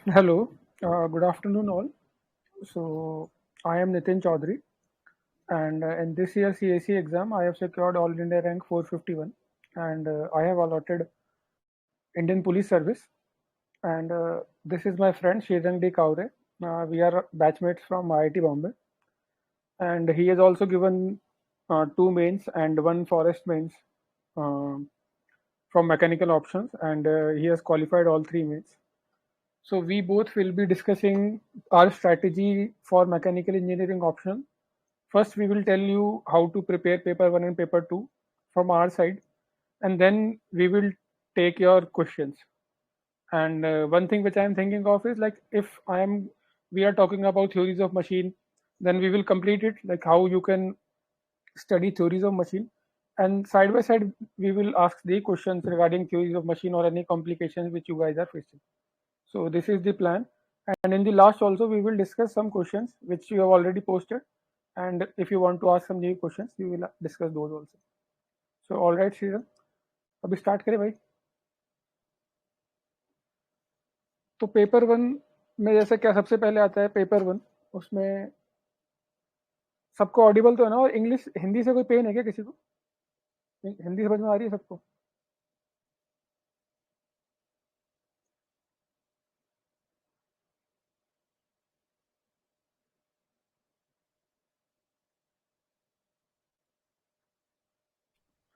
Hello, good afternoon all. So I am Nitin Choudhary, and in this year's CSE exam, I have secured All India rank 451, and I have allotted Indian Police Service. And this is my friend Srirang D. Kaure. We are batchmates from IIT Bombay, and he has also given two mains and one forest mains um from mechanical options, and he has qualified all three mains. So we both will be discussing our strategy for mechanical engineering option. First, we will tell you how to prepare paper 1 and paper 2 from our side, and then we will take your questions. And one thing which I am thinking of is like if we are talking about theories of machine, then we will complete it like how you can study theories of machine, and side by side we will ask the questions regarding theories of machine or any complications which you guys are facing. So this is the plan. And in the last also we will discuss some questions which you have already posted. And if you want to ask some new questions, we will discuss those also. So all right, Shriram, अभी start करें भाई. तो paper one में जैसे क्या सबसे पहले आता है पेपर वन, उसमें सबको ऑडिबल तो है ना, और इंग्लिश हिंदी से कोई पेन है क्या किसी को? हिंदी समझ में आ रही है सबको?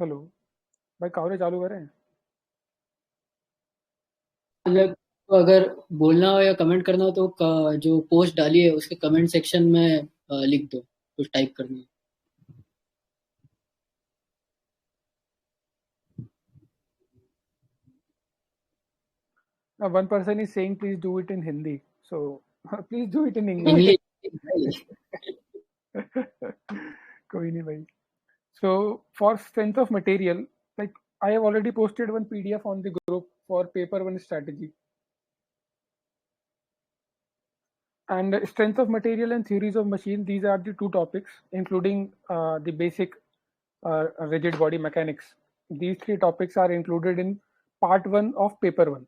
हेलो भाई, कावरे चालू करें? मतलब तो अगर बोलना हो या कमेंट करना हो तो जो पोस्ट डाली है उसके कमेंट सेक्शन में लिख दो, कुछ टाइप करना है। One person is saying please do it in Hindi, so please do it in English. English. कोई नहीं भाई. So for strength of material, like I have already posted one PDF on the group for paper one strategy. And strength of material and theories of machine, these are the two topics, including the basic rigid body mechanics. These three topics are included in part one of paper one,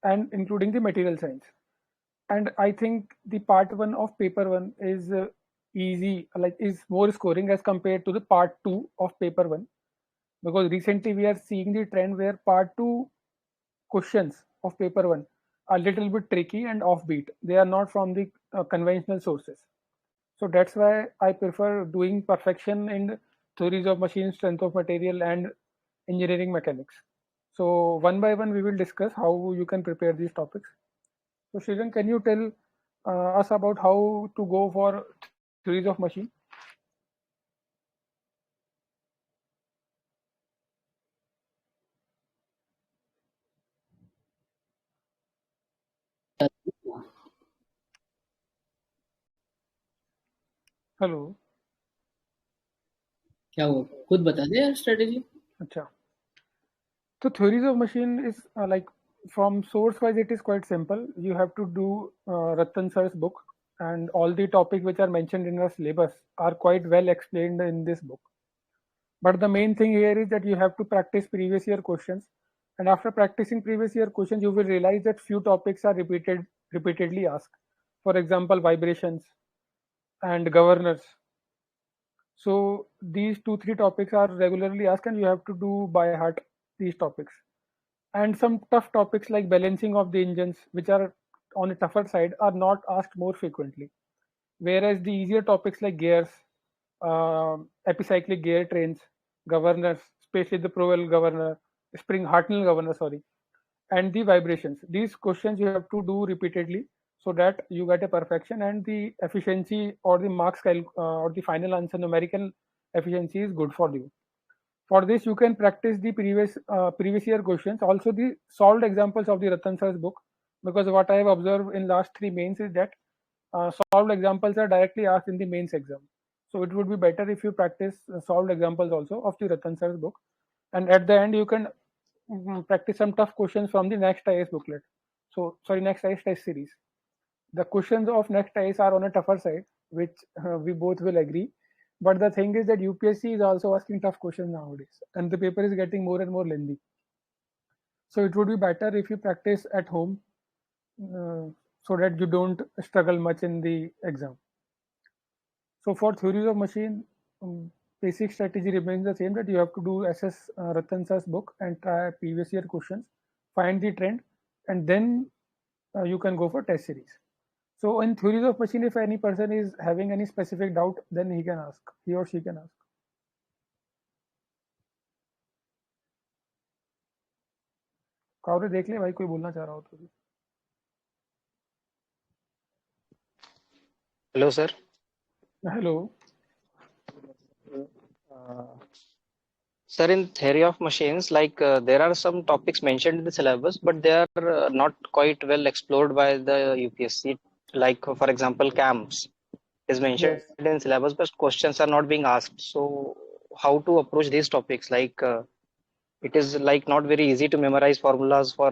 and including the material science. And I think the part one of paper one is easy, like is more scoring as compared to the part two of paper one, because recently we are seeing the trend where part two questions of paper one are a little bit tricky and offbeat. They are not from the conventional sources. So that's why I prefer doing perfection in theories of machine, strength of material, and engineering mechanics. So one by one, we will discuss how you can prepare these topics. So Shrijan, can you tell us about how to go for theories of machine? Hello. क्या हुआ, खुद बता दे यार strategy. अच्छा. So theories of machine is like from source wise it is quite simple. You have to do Ratan sir's book, and all the topics which are mentioned in our syllabus are quite well explained in this book. But the main thing here is that you have to practice previous year questions, and after practicing previous year questions, you will realize that few topics are repeatedly asked. For example, vibrations and governors. So these two three topics are regularly asked, and you have to do by heart these topics. And some tough topics like balancing of the engines, which are on a tougher side, are not asked more frequently. Whereas the easier topics like gears, epicyclic gear trains, governors, especially the Powell governor, spring Hartnell governor, sorry, and the vibrations. These questions you have to do repeatedly so that you get a perfection, and the efficiency or the or the final answer numerical efficiency is good for you. For this, you can practice the previous year questions, also the solved examples of the Ratan sir's book, because what I have observed in last three mains is that solved examples are directly asked in the mains exam. So it would be better if you practice solved examples also of the Ratan sir's book, and at the end you can practice some tough questions from the next IS booklet. So sorry, next IS test series. The questions of next IS are on a tougher side, which we both will agree. But the thing is that UPSC is also asking tough questions nowadays, and the paper is getting more and more lengthy. So it would be better if you practice at home so that you don't struggle much in the exam. So for theories of machine, basic strategy remains the same, that you have to do assess Ratan Sir's book and try previous year questions, find the trend, and then you can go for test series. So in theories of machine, if any person is having any specific doubt, then he can ask, he or she can ask. Kaware देख ले भाई, कोई बोलना चाह रहा हो तो भी. Hello, sir. Hello. Uh, Sir, in theory of machines, there are some topics mentioned in the syllabus, but they are not quite well explored by the UPSC. Like, for example, CAMS is mentioned Yes. in syllabus, but questions are not being asked. So, how to approach these topics? It is like not very easy to memorize formulas for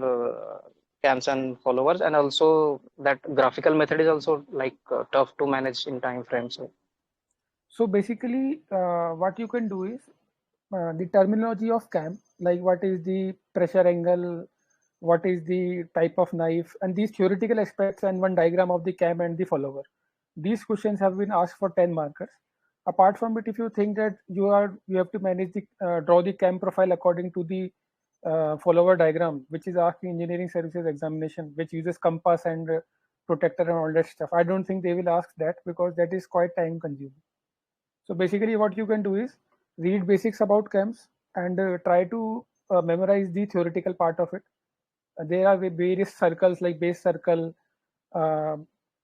CAMS and followers, and also that graphical method is also tough to manage in time frame. So basically, what you can do is the terminology of cam, like what is the pressure angle, what is the type of knife, and these theoretical aspects, and one diagram of the cam and the follower. These questions have been asked for 10 markers. Apart from it, if you think that you have to manage the draw the cam profile according to the follower diagram, which is asked in engineering services examination, which uses compass and protector and all that stuff. I don't think they will ask that, because that is quite time consuming. So basically what you can do is read basics about chems and try to memorize the theoretical part of it. There are various circles like base circle, uh,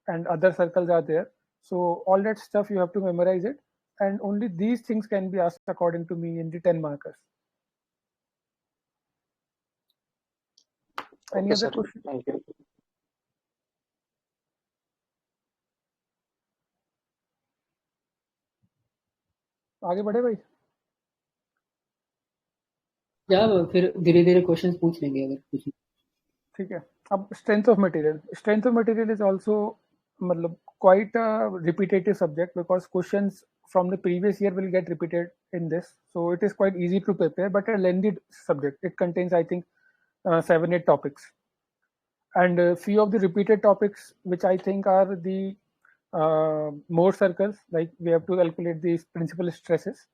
and other circles are there. So all that stuff you have to memorize it, and only these things can be asked according to me in the 10 markers. Any Okay, other sir. question? Thank you. आगे बढ़े भाई. या फिर धीरे धीरे questions पूछ लेंगे अगर कुछ. ठीक है. अब strength of material is also मतलब quite a repetitive subject, because questions from the previous year will get repeated in this, so it is quite easy to prepare, but a lengthy subject. It contains, I think, 7-8 topics, and a few of the repeated topics which I think are the more circles, like we have to calculate the principal stresses.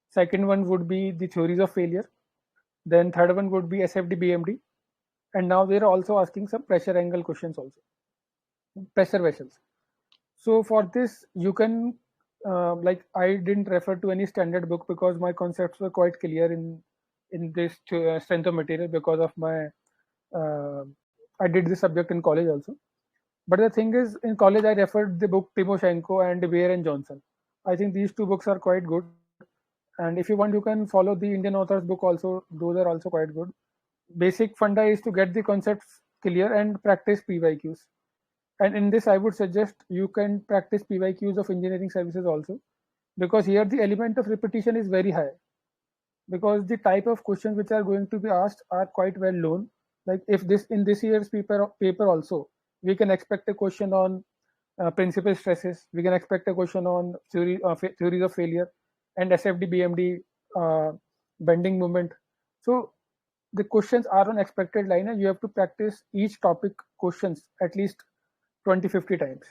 Second one would be the theories of failure. Then third one would be SFD BMD, and now they're also asking some pressure angle questions also, pressure vessels. So for this, you can like I didn't refer to any standard book, because my concepts were quite clear in this strength of material, because of my I did this subject in college also. But the thing is, in college I referred the book Timoshenko and Weir and Johnson. I think these two books are quite good, and if you want, you can follow the Indian authors book also. Those are also quite good. Basic funda is to get the concepts clear and practice PYQs. And in this, I would suggest you can practice PYQs of engineering services also, because here the element of repetition is very high, because the type of questions which are going to be asked are quite well known. Like if this in this year's paper also, we can expect a question on principal stresses. We can expect a question on theories of failure and SFD BMD, bending moment. So the questions are on expected line, and you have to practice each topic questions at least 20-50 times.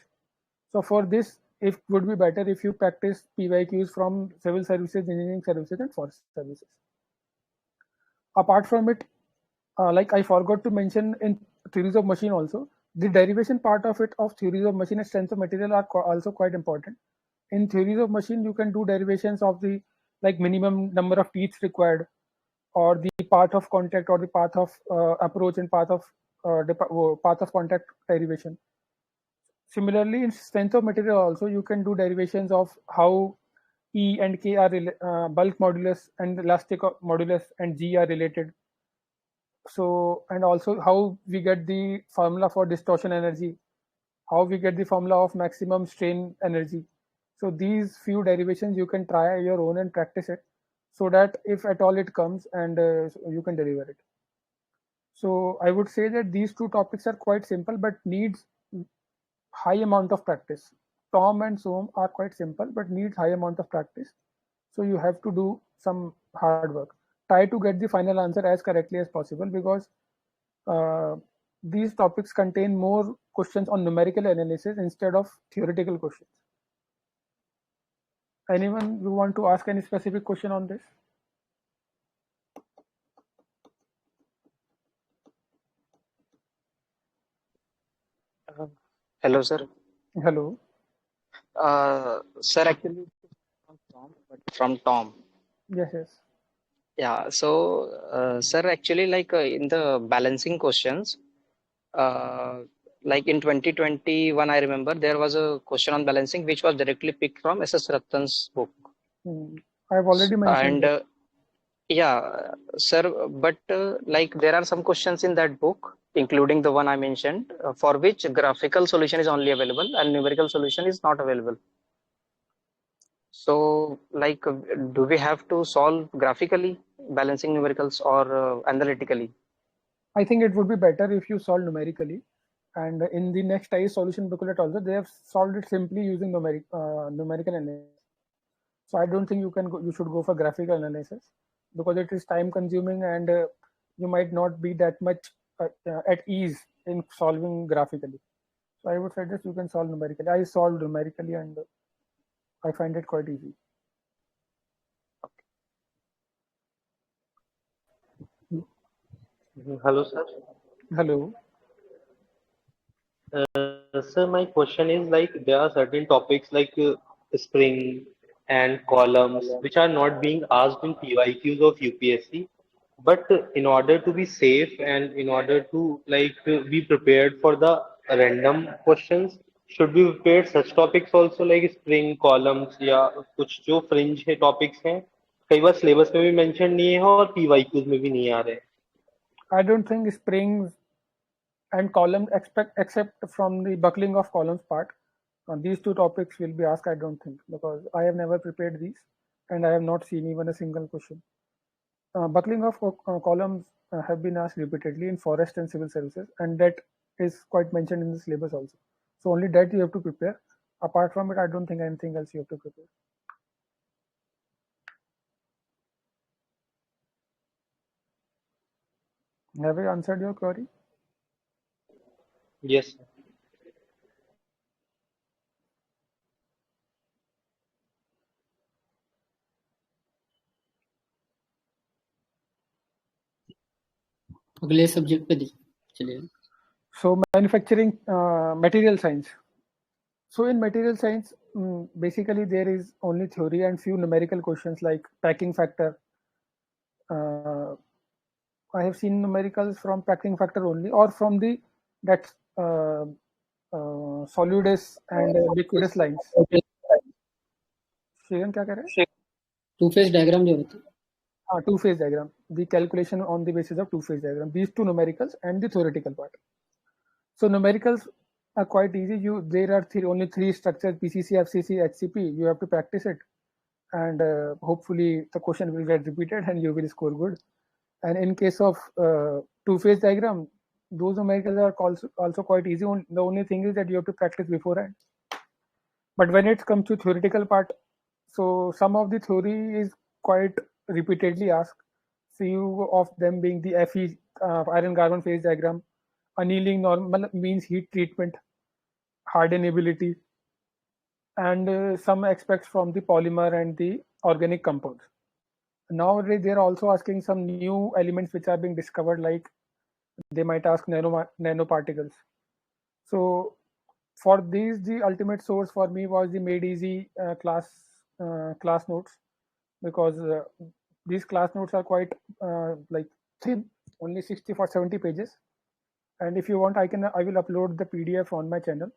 So for this, it would be better if you practice PYQs from civil services, engineering services, and forest services. Apart from it, like I forgot to mention in theories of machine also, the derivation part of it of theories of machine and strength of material are also quite important. In theories of machine, you can do derivations of the like minimum number of teeth required, or the path of contact, or the path of approach, and path of path of contact derivation. Similarly, in strength of material also, you can do derivations of how E and K are bulk modulus and elastic modulus and G are related. So, and also how we get the formula for distortion energy, how we get the formula of maximum strain energy. So these few derivations you can try your own and practice it, so that if at all it comes, and you can deliver it. So I would say that these two topics are quite simple, but needs high amount of practice. Tom and Som are quite simple, but need high amount of practice. So you have to do some hard work. Try to get the final answer as correctly as possible, because these topics contain more questions on numerical analysis instead of theoretical questions. Anyone who want to ask any specific question on this? Hello, sir. Hello. Sir, actually, from Tom, but from Tom. Yes, yes. Yeah. So, sir, actually, like in the balancing questions, uh, like in 2021, I remember there was a question on balancing which was directly picked from SS Rattan's book. I've already mentioned And that. yeah, sir, but like there are some questions in that book, including the one I mentioned, for which graphical solution is only available and numerical solution is not available. So, like, do we have to solve graphically balancing numericals or analytically? I think it would be better if you solve numerically. And in the next IE solution booklet also, they have solved it simply using numerical analysis. So I don't think you should go for graphical analysis because it is time consuming and you might not be that much at ease in solving graphically. So I would suggest you can solve numerically. I solved numerically and I find it quite easy. Hello, sir. Hello. Sir, my question is like there are certain topics like spring and columns which are not being asked in PYQs of UPSC. But in order to be safe and in order to be prepared for the random questions, should we prepare such topics also like spring columns या कुछ जो fringe है topics हैं कई बार syllabus में भी mention नहीं है और PYQs में भी नहीं आ रहे. I don't think springs and columns except from the buckling of columns part. These two topics will be asked, I don't think, because I have never prepared these and I have not seen even a single question. Buckling of columns have been asked repeatedly in forest and civil services, and that is quite mentioned in the syllabus also. So only that you have to prepare. Apart from it, I don't think anything else you have to prepare. Have I answered your query? Yes. अगले subject पे चलिए. So manufacturing material science. So in material science, basically there is only theory and few numerical questions like packing factor. I have seen numericals from packing factor only or from the that solidus and liquidus lines. Sharon क्या कह रहे हैं? Two phase diagram जो होता है. Two-phase diagram, the calculation on the basis of two-phase diagram. These two numericals and the theoretical part. So numericals are quite easy. There are only three structures: PCC, FCC, HCP. You have to practice it, and hopefully the question will get repeated and you will score good. And in case of two-phase diagram, those numericals are also quite easy. The only thing is that you have to practice beforehand. But when it comes to theoretical part, so some of the theory is quite repeatedly asked. Few of them being the Fe iron carbon phase diagram, annealing normal means heat treatment, hardenability, and some aspects from the polymer and the organic compounds. Nowadays, they are also asking some new elements which are being discovered, like they might ask nanoparticles. So for these, the ultimate source for me was the Made Easy class notes, because these class notes are quite like thin, only 60 for 70 pages. And if you want, I will upload the PDF on my channel.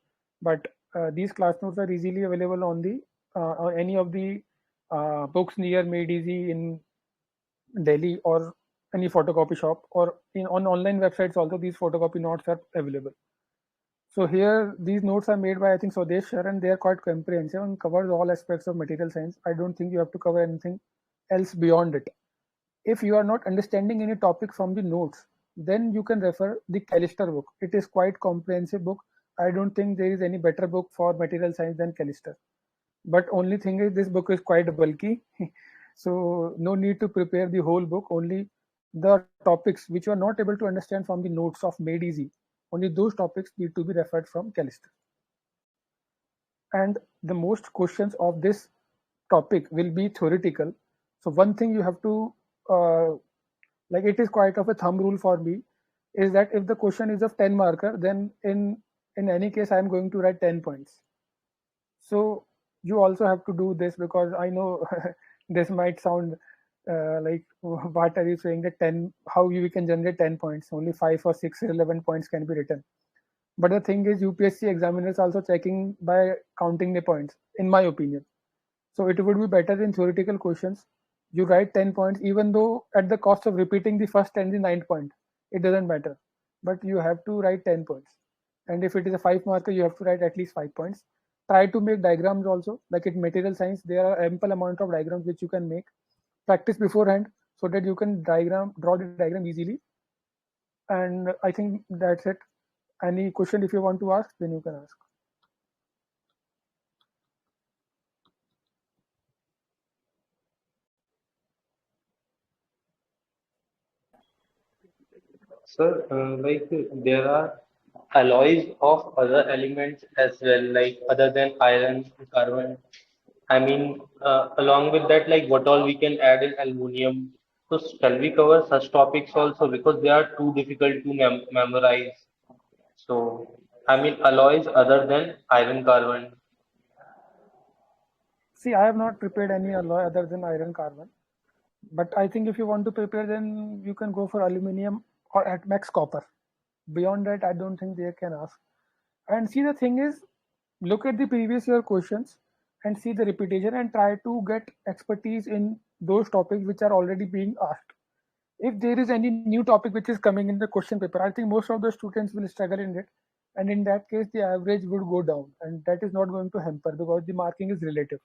But these class notes are easily available on the on any of the books near Made Easy in Delhi or any photocopy shop, or on online websites also. These photocopy notes are available. So here these notes are made by, I think, Swadesh Shah, and they are quite comprehensive and covers all aspects of material science. I don't think you have to cover anything else beyond it. If you are not understanding any topic from the notes, then you can refer the Callister book. It is quite comprehensive book. I don't think there is any better book for material science than Callister. But only thing is, this book is quite bulky. So no need to prepare the whole book, only the topics which you are not able to understand from the notes of Made Easy. only those topics need to be referred from chemistry. And the most questions of this topic will be theoretical. So one thing you have to like, it is quite of a thumb rule for me, is that if the question is of 10 marker, then in any case I am going to write 10 points. So you also have to do this, because I know this might sound like, what are you saying, that 10, how you can generate 10 points, only 5 or 6 relevant points can be written. But the thing is, UPSC examiners also checking by counting the points, in my opinion. So it would be better in theoretical questions, you write 10 points, even though at the cost of repeating the first and the ninth point, it doesn't matter. But you have to write 10 points. And if it is a 5 marker, you have to write at least 5 points. Try to make diagrams also, like in material science, there are ample amount of diagrams which you can make. Practice beforehand so that you can draw the diagram easily. And I think that's it. Any question if you want to ask, then you can ask. Sir, there are alloys of other elements as well, like other than iron, carbon. I mean, along with that, like what all we can add in aluminum. So shall we cover such topics also, because they are too difficult to memorize. So I mean, alloys other than iron, carbon. See, I have not prepared any alloy other than iron carbon. But I think if you want to prepare, then you can go for aluminum or at max copper. Beyond that, I don't think they can ask. And see, the thing is, look at the previous year questions and see the repetition and try to get expertise in those topics which are already being asked. If there is any new topic which is coming in the question paper, I think most of the students will struggle in it. And in that case, the average would go down, and that is not going to hamper because the marking is relative.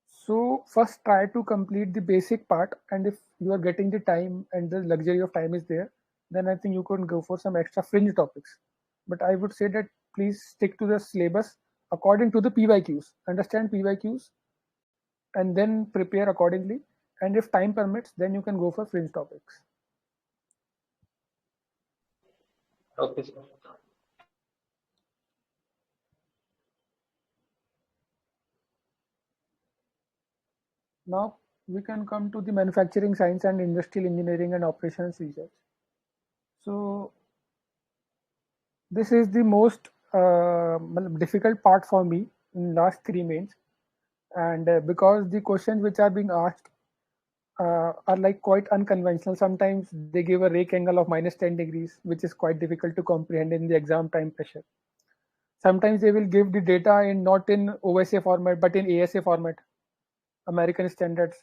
So first try to complete the basic part, and if you are getting the time and the luxury of time is there, then I think you can go for some extra fringe topics. But I would say that please stick to the syllabus according to the PYQs. Understand PYQs and then prepare accordingly. And if time permits, then you can go for fringe topics. Okay, sir. Now we can come to the manufacturing science and industrial engineering and operations research. So this is the most difficult part for me in last 3 mains, and because the questions which are being asked are like quite unconventional. Sometimes they give a rake angle of minus 10 degrees, which is quite difficult to comprehend in the exam time pressure. Sometimes they will give the data in not in OSA format but in ASA format, American standards.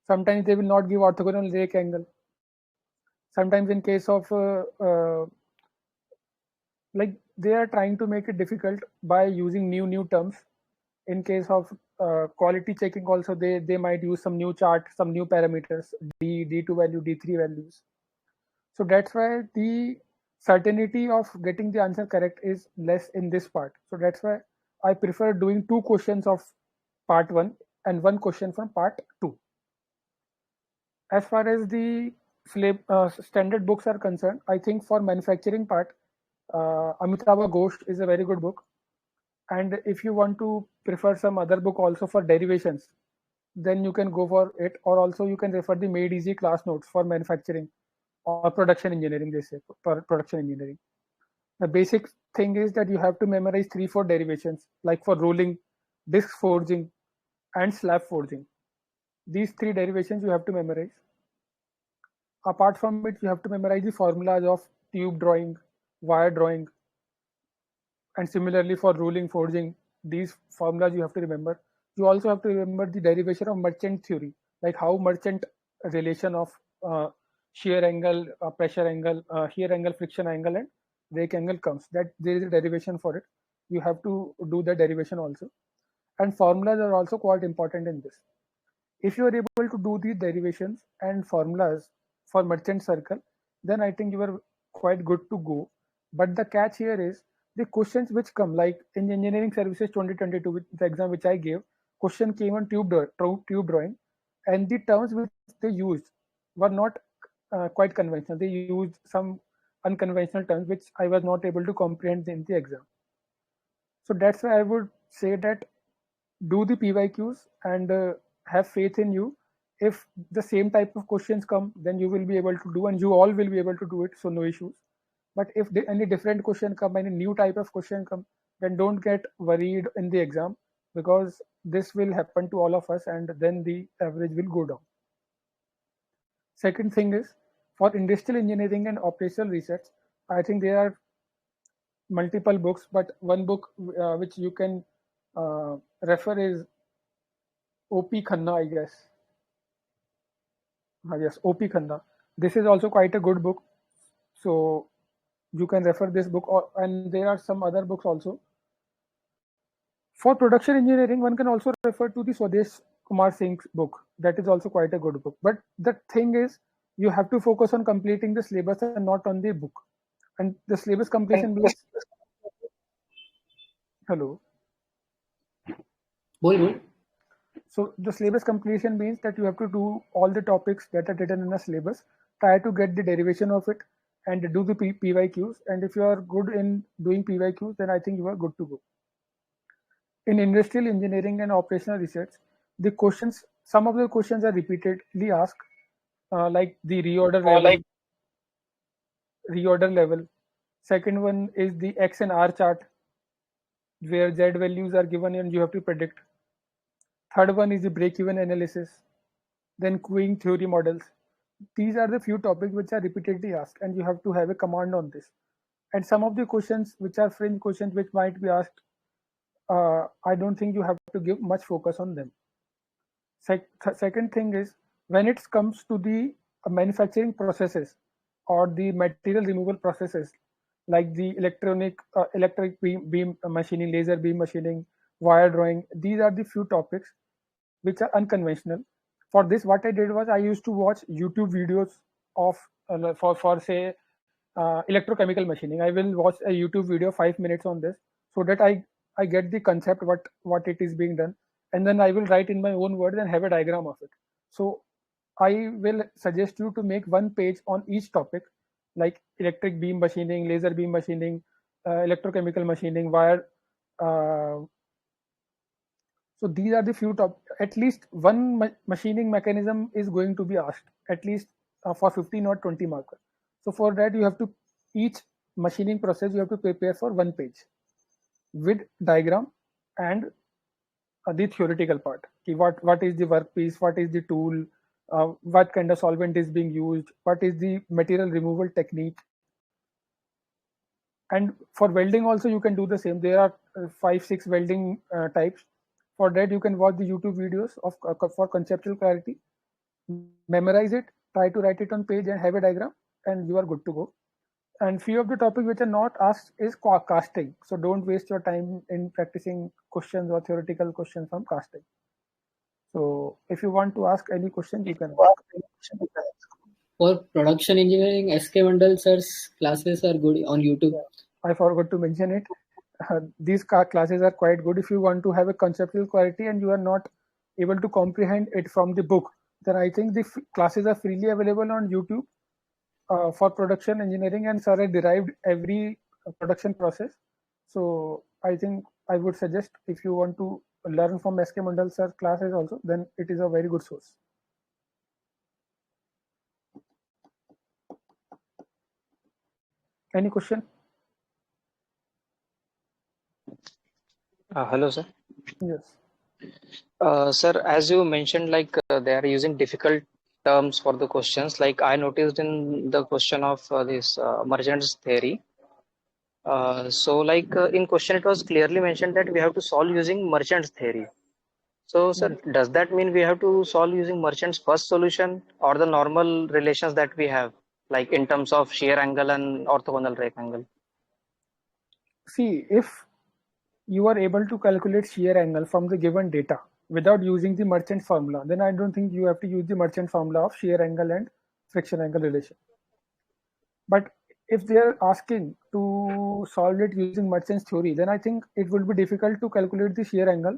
Sometimes they will not give orthogonal rake angle. Sometimes in case of like, they are trying to make it difficult by using new terms. In case of quality checking also, they might use some new chart, some new parameters, d2 value, d3 values. So that's why the certainty of getting the answer correct is less in this part. So that's why I prefer doing 2 questions of part 1 and 1 question from part 2. As far as the standard books are concerned, I think for manufacturing part, Amitabh Ghosh is a very good book. And if you want to prefer some other book also for derivations, then you can go for it. Or also you can refer the Made Easy class notes for manufacturing or production engineering, they say, for production engineering. The basic thing is that you have to memorize 3-4 derivations, like for rolling, disc forging, and slab forging. These 3 derivations you have to memorize. Apart from it, you have to memorize the formulas of tube drawing, wire drawing, and similarly for ruling, forging, these formulas you have to remember. You also have to remember the derivation of merchant theory, like how merchant relation of shear angle, pressure angle, shear angle, friction angle, and rake angle comes. That there is a derivation for it. You have to do the derivation also. And formulas are also quite important in this. If you are able to do these derivations and formulas for merchant circle, then I think you are quite good to go. But the catch here is the questions which come, like in engineering services 2022, the exam which I gave, question came on tube drawing, and the terms which they used were not quite conventional. They used some unconventional terms which I was not able to comprehend in the exam. So that's why I would say that do the PYQs and have faith in you. If the same type of questions come, then you will be able to do, and you all will be able to do it, so no issues. But if any different question come, any new type of question come, then don't get worried in the exam, because this will happen to all of us, and then the average will go down. Second thing is, for industrial engineering and operational research, I think there are multiple books, but one book which you can refer is OP Khanna, I guess. Yes, OP Khanna. This is also quite a good book, so you can refer this book, and there are some other books also. For production engineering, one can also refer to the Swadesh Kumar Singh's book. That is also quite a good book. But the thing is, you have to focus on completing the syllabus and not on the book. And the syllabus completion means... Hello. बोल. So the syllabus completion means that you have to do all the topics that are written in the syllabus, try to get the derivation of it, and do the PYQs. And if you are good in doing PYQs, then I think you are good to go. In industrial engineering and operational research, the questions, some of the questions are repeatedly asked, like the reorder level. Second one is the X and R chart, where Z values are given and you have to predict. Third one is the break-even analysis. Then queuing theory models. These are the few topics which are repeatedly asked, and you have to have a command on this. And some of the questions which are fringe questions which might be asked, I don't think you have to give much focus on them. Second thing is, when it comes to the manufacturing processes or the material removal processes, like the electric beam machining, laser beam machining, wire drawing, these are the few topics which are unconventional. For this, what I did was I used to watch YouTube videos of for say electrochemical machining. I will watch a YouTube video 5 minutes on this, so that I get the concept what it is being done, and then I will write in my own words and have a diagram of it. So I will suggest you to make one page on each topic, like electric beam machining, laser beam machining, electrochemical machining, wire. So these are the few at least one machining mechanism is going to be asked, at least for 15 or 20 markers. So for that, you have to, each machining process, you have to prepare for one page with diagram and the theoretical part. What is the workpiece, what is the tool, what kind of solvent is being used, what is the material removal technique. And for welding also you can do the same. There are 5-6 welding types. For that, you can watch the YouTube videos for conceptual clarity, memorize it, try to write it on page and have a diagram, and you are good to go. And few of the topics which are not asked is casting. So don't waste your time in practicing questions or theoretical questions from casting. So if you want to ask any question, you can ask. For production engineering, SK Mandal sir's classes are good on YouTube. I forgot to mention it. These classes are quite good. If you want to have a conceptual clarity and you are not able to comprehend it from the book, then I think the classes are freely available on YouTube for production engineering, and sir has derived every production process. So I think I would suggest, if you want to learn from SK Mandal sir classes also, then it is a very good source. Any question? Hello, sir. Yes. Sir, as you mentioned, like they are using difficult terms for the questions. Like I noticed in the question of this Merchant's theory. So in question, it was clearly mentioned that we have to solve using Merchant's theory. So, sir, does that mean we have to solve using Merchant's first solution or the normal relations that we have, like in terms of shear angle and orthogonal rectangle? See, if you are able to calculate shear angle from the given data without using the Merchant formula, then I don't think you have to use the Merchant formula of shear angle and friction angle relation. But if they are asking to solve it using Merchant's theory, then I think it would be difficult to calculate the shear angle.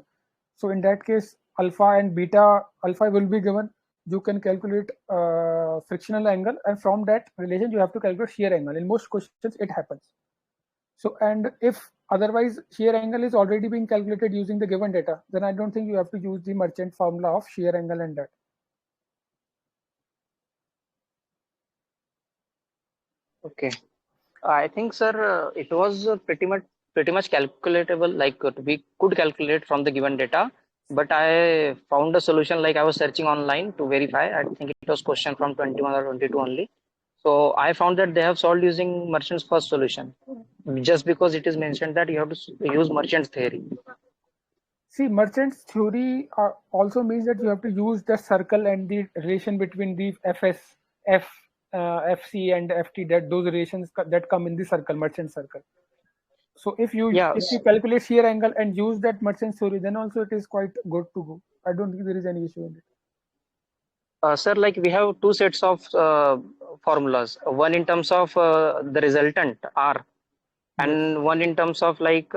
So in that case, alpha and beta, alpha will be given. You can calculate frictional angle, and from that relation you have to calculate shear angle. In most questions it happens. So, and if otherwise shear angle is already being calculated using the given data, then I don't think you have to use the merchant formula of shear angle and that. Okay. I think, sir, it was pretty much calculatable. Like we could calculate from the given data, but I found a solution. Like I was searching online to verify. I think it was question from 21 or 22 only. So I found that they have solved using Merchant's first solution, just because it is mentioned that you have to use Merchant's theory. See, Merchant's theory also means that you have to use the circle and the relation between the FS, FC, and FT. That those relations that come in the circle, Merchant circle. So if you calculate shear angle and use that Merchant's theory, then also it is quite good to go. I don't think there is any issue in it. Sir, like we have two sets of formulas. One in terms of the resultant R, and one in terms of like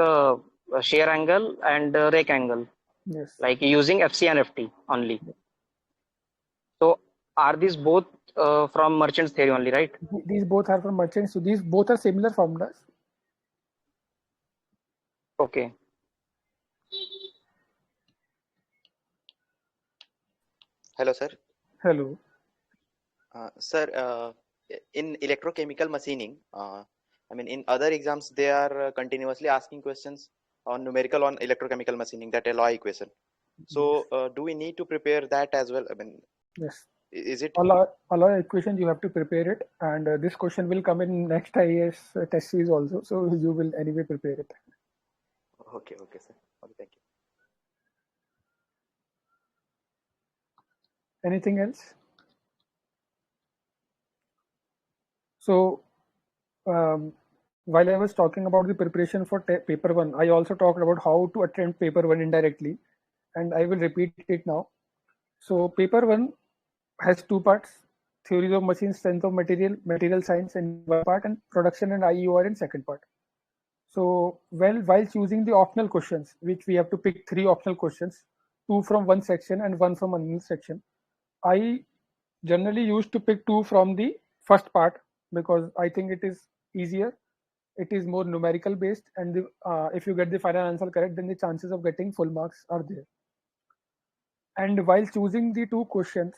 shear angle and rake angle. Yes. Like using FC and FT only. So are these both from Merchant's theory only, right? These both are from Merchant. So these both are similar formulas. Okay. Hello, sir. Hello. Sir, in electrochemical machining, I mean, in other exams, they are continuously asking questions on numerical on electrochemical machining, that alloy equation. So, do we need to prepare that as well? I mean, yes. Is it alloy equation? You have to prepare it, and this question will come in next IAS test series also. So you will anyway prepare it. Okay, sir. Okay, thank you. Anything else? So, while I was talking about the preparation for paper 1, I also talked about how to attempt paper 1 indirectly, and I will repeat it now. So, paper 1 has two parts: theories of machines, strength of material science in one part, and production and IEOR in second part. So, while choosing the optional questions, which we have to pick 3 optional questions, 2 from one section and 1 from another section, I generally used to pick 2 from the first part because I think it is easier, it is more numerical based, and if you get the final answer correct, then the chances of getting full marks are there. And while choosing the 2 questions,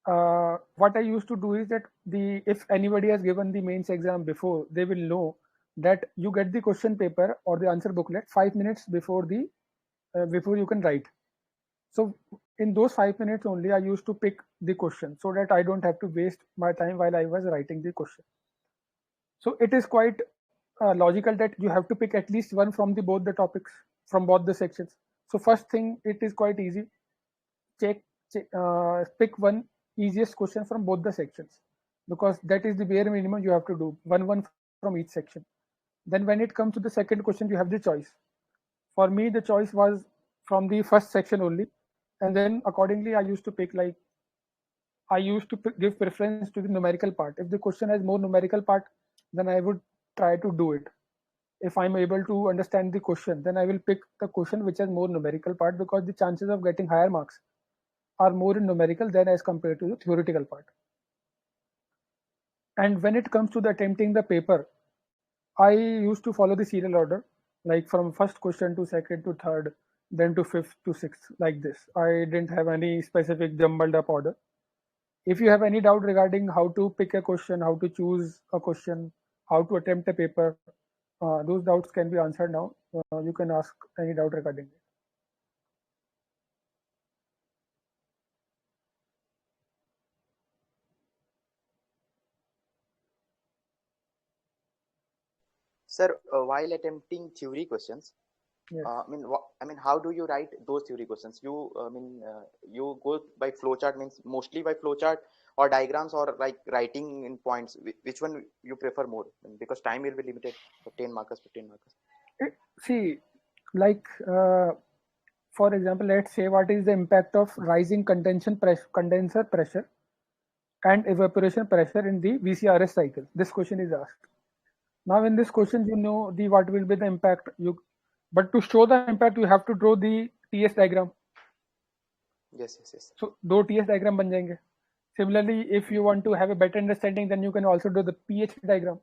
what I used to do is that if anybody has given the mains exam before, they will know that you get the question paper or the answer booklet 5 minutes before you can write. So in those 5 minutes only, I used to pick the question so that I don't have to waste my time while I was writing the question. So it is quite logical that you have to pick at least one from both the topics, from both the sections. So first thing, it is quite easy. Pick one easiest question from both the sections, because that is the bare minimum you have to do, one from each section. Then when it comes to the second question, you have the choice. For me, the choice was from the first section only, and then accordingly I used to pick, like I used to give preference to the numerical part. If the question has more numerical part, then I would try to do it. If I'm able to understand the question, then I will pick the question which has more numerical part, because the chances of getting higher marks are more in numerical than as compared to the theoretical part. And when it comes to the attempting the paper, I used to follow the serial order, like from first question to second to third, then to fifth to sixth, like this. I didn't have any specific jumbled up order. If you have any doubt regarding how to pick a question, how to choose a question, how to attempt a paper, those doubts can be answered now. You can ask any doubt regarding it. Sir, while attempting theory questions, Yes. I mean, how do you write those theory questions? You go by flowchart, means mostly by flowchart or diagrams, or like writing in points. Which one you prefer more? Because time will be limited for 10 markers, 15 markers. See, like for example, let's say what is the impact of rising condenser pressure and evaporation pressure in the VCRS cycle? This question is asked. Now in this question, you know what will be the impact. But to show the impact, you have to draw the TS diagram. Yes. So दो TS diagram बन जाएंगे. Similarly, if you want to have a better understanding, then you can also do the pH diagram.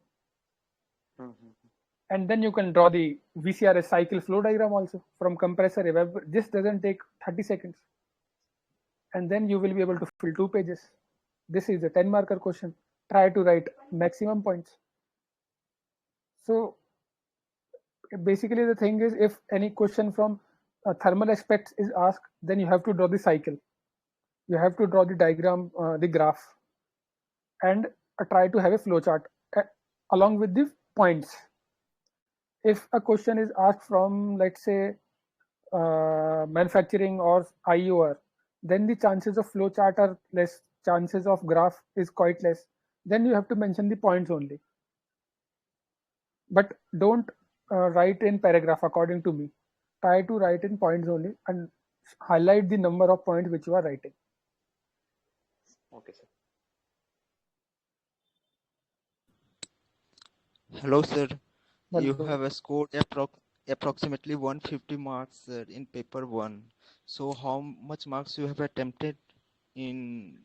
And then you can draw the VCRS cycle flow diagram also from compressor evaporator. This doesn't take 30 seconds. And then you will be able to fill 2 pages. This is a 10 marker question. Try to write maximum points. So basically the thing is, if any question from thermal aspects is asked, then you have to draw the cycle. You have to draw the diagram, the graph, and try to have a flow chart along with the points. If a question is asked from, let's say, manufacturing or IOR, then the chances of flow chart are less, chances of graph is quite less. Then you have to mention the points only. But don't write in paragraph according to me. Try to write in points only and highlight the number of points which you are writing. Okay, sir. Hello, sir. You Hello. have scored approximately 150 marks in paper 1. So how much marks you have attempted in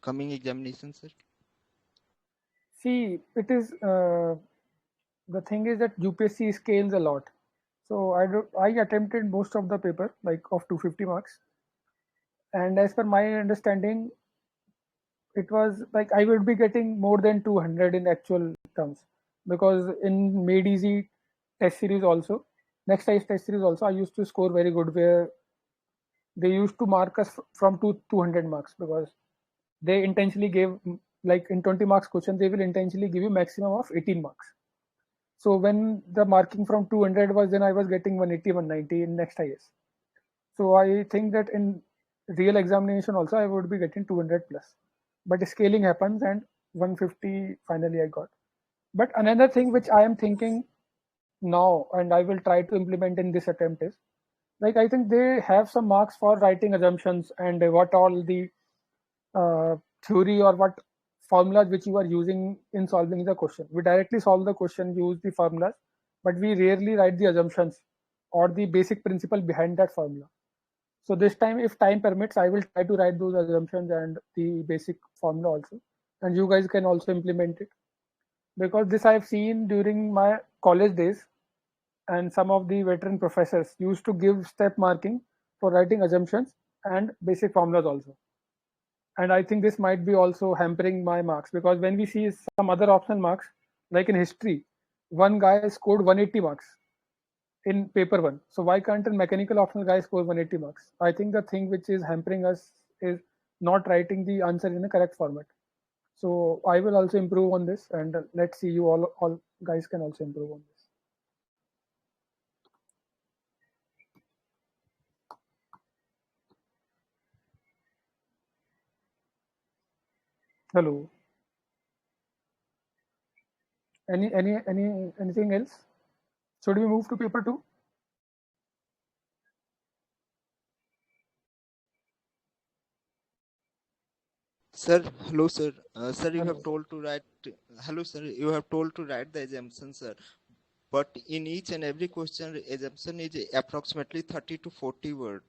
coming examination, sir? See, it is the thing is that UPSC scales a lot. So I attempted most of the paper, like of 250 marks. And as per my understanding, it was like I would be getting more than 200 in actual terms, because in Made Easy test series also, next size test series also, I used to score very good, where they used to mark us from 200 marks, because they intentionally gave, like in 20 marks question, they will intentionally give you maximum of 18 marks. So when the marking from 200 was, then I was getting 180, 190 in next IS. So I think that in real examination also I would be getting 200 plus. But scaling happens and 150 finally I got. But another thing which I am thinking now, and I will try to implement in this attempt, is like I think they have some marks for writing assumptions and what all the theory or what formulas which you are using in solving the question. We directly solve the question, use the formulas, but we rarely write the assumptions or the basic principle behind that formula. So this time, if time permits, I will try to write those assumptions and the basic formula also, and you guys can also implement it, because this I've seen during my college days, and some of the veteran professors used to give step marking for writing assumptions and basic formulas also. And I think this might be also hampering my marks, because when we see some other optional marks, like in history, one guy scored 180 marks in paper 1. So why can't a mechanical optional guy score 180 marks? I think the thing which is hampering us is not writing the answer in the correct format. So I will also improve on this, and let's see, you all guys can also improve on this. Hello. Anything else? Should we move to paper 2? Sir, hello, sir. Sir, you Hello. have told to write. Hello, sir. You have told to write the assumption, sir. But in each and every question, assumption is approximately 30 to 40 words.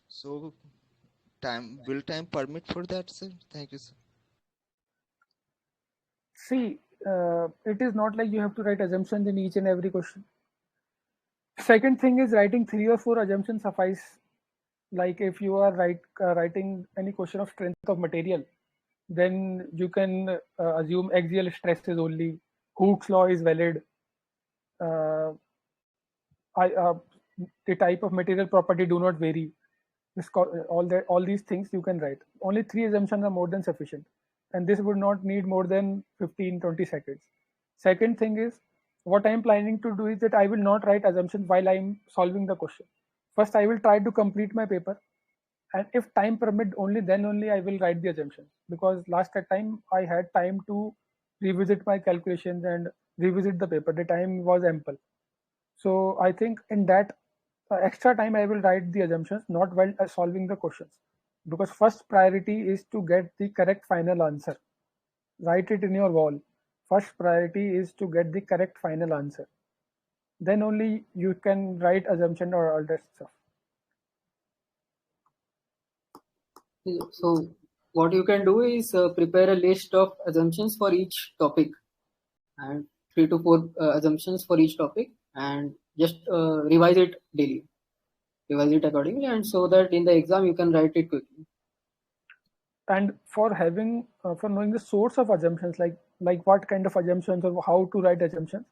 So, will time permit for that, sir? Thank you, sir. See, it is not like you have to write assumptions in each and every question. Second thing is, writing 3 or 4 assumptions suffice. Like if you are writing any question of strength of material, then you can assume axial stresses only. Hooke's law is valid. The type of material property do not vary. All these things you can write. Only 3 assumptions are more than sufficient, and this would not need more than 15-20 seconds. Second thing is, what I am planning to do is that I will not write assumptions while I am solving the question. First, I will try to complete my paper, and if time permit, then only I will write the assumptions, because last time I had time to revisit my calculations and revisit the paper. The time was ample. So I think in that extra time I will write the assumptions, not while solving the questions, because first priority is to get the correct final answer. Write it in your wall. First priority is to get the correct final answer. Then only you can write assumption or all that stuff. So what you can do is prepare a list of assumptions for each topic, and 3 to 4 assumptions for each topic, and just revise it daily, revise it accordingly, and so that in the exam you can write it quickly. And for having for knowing the source of assumptions, like what kind of assumptions or how to write assumptions,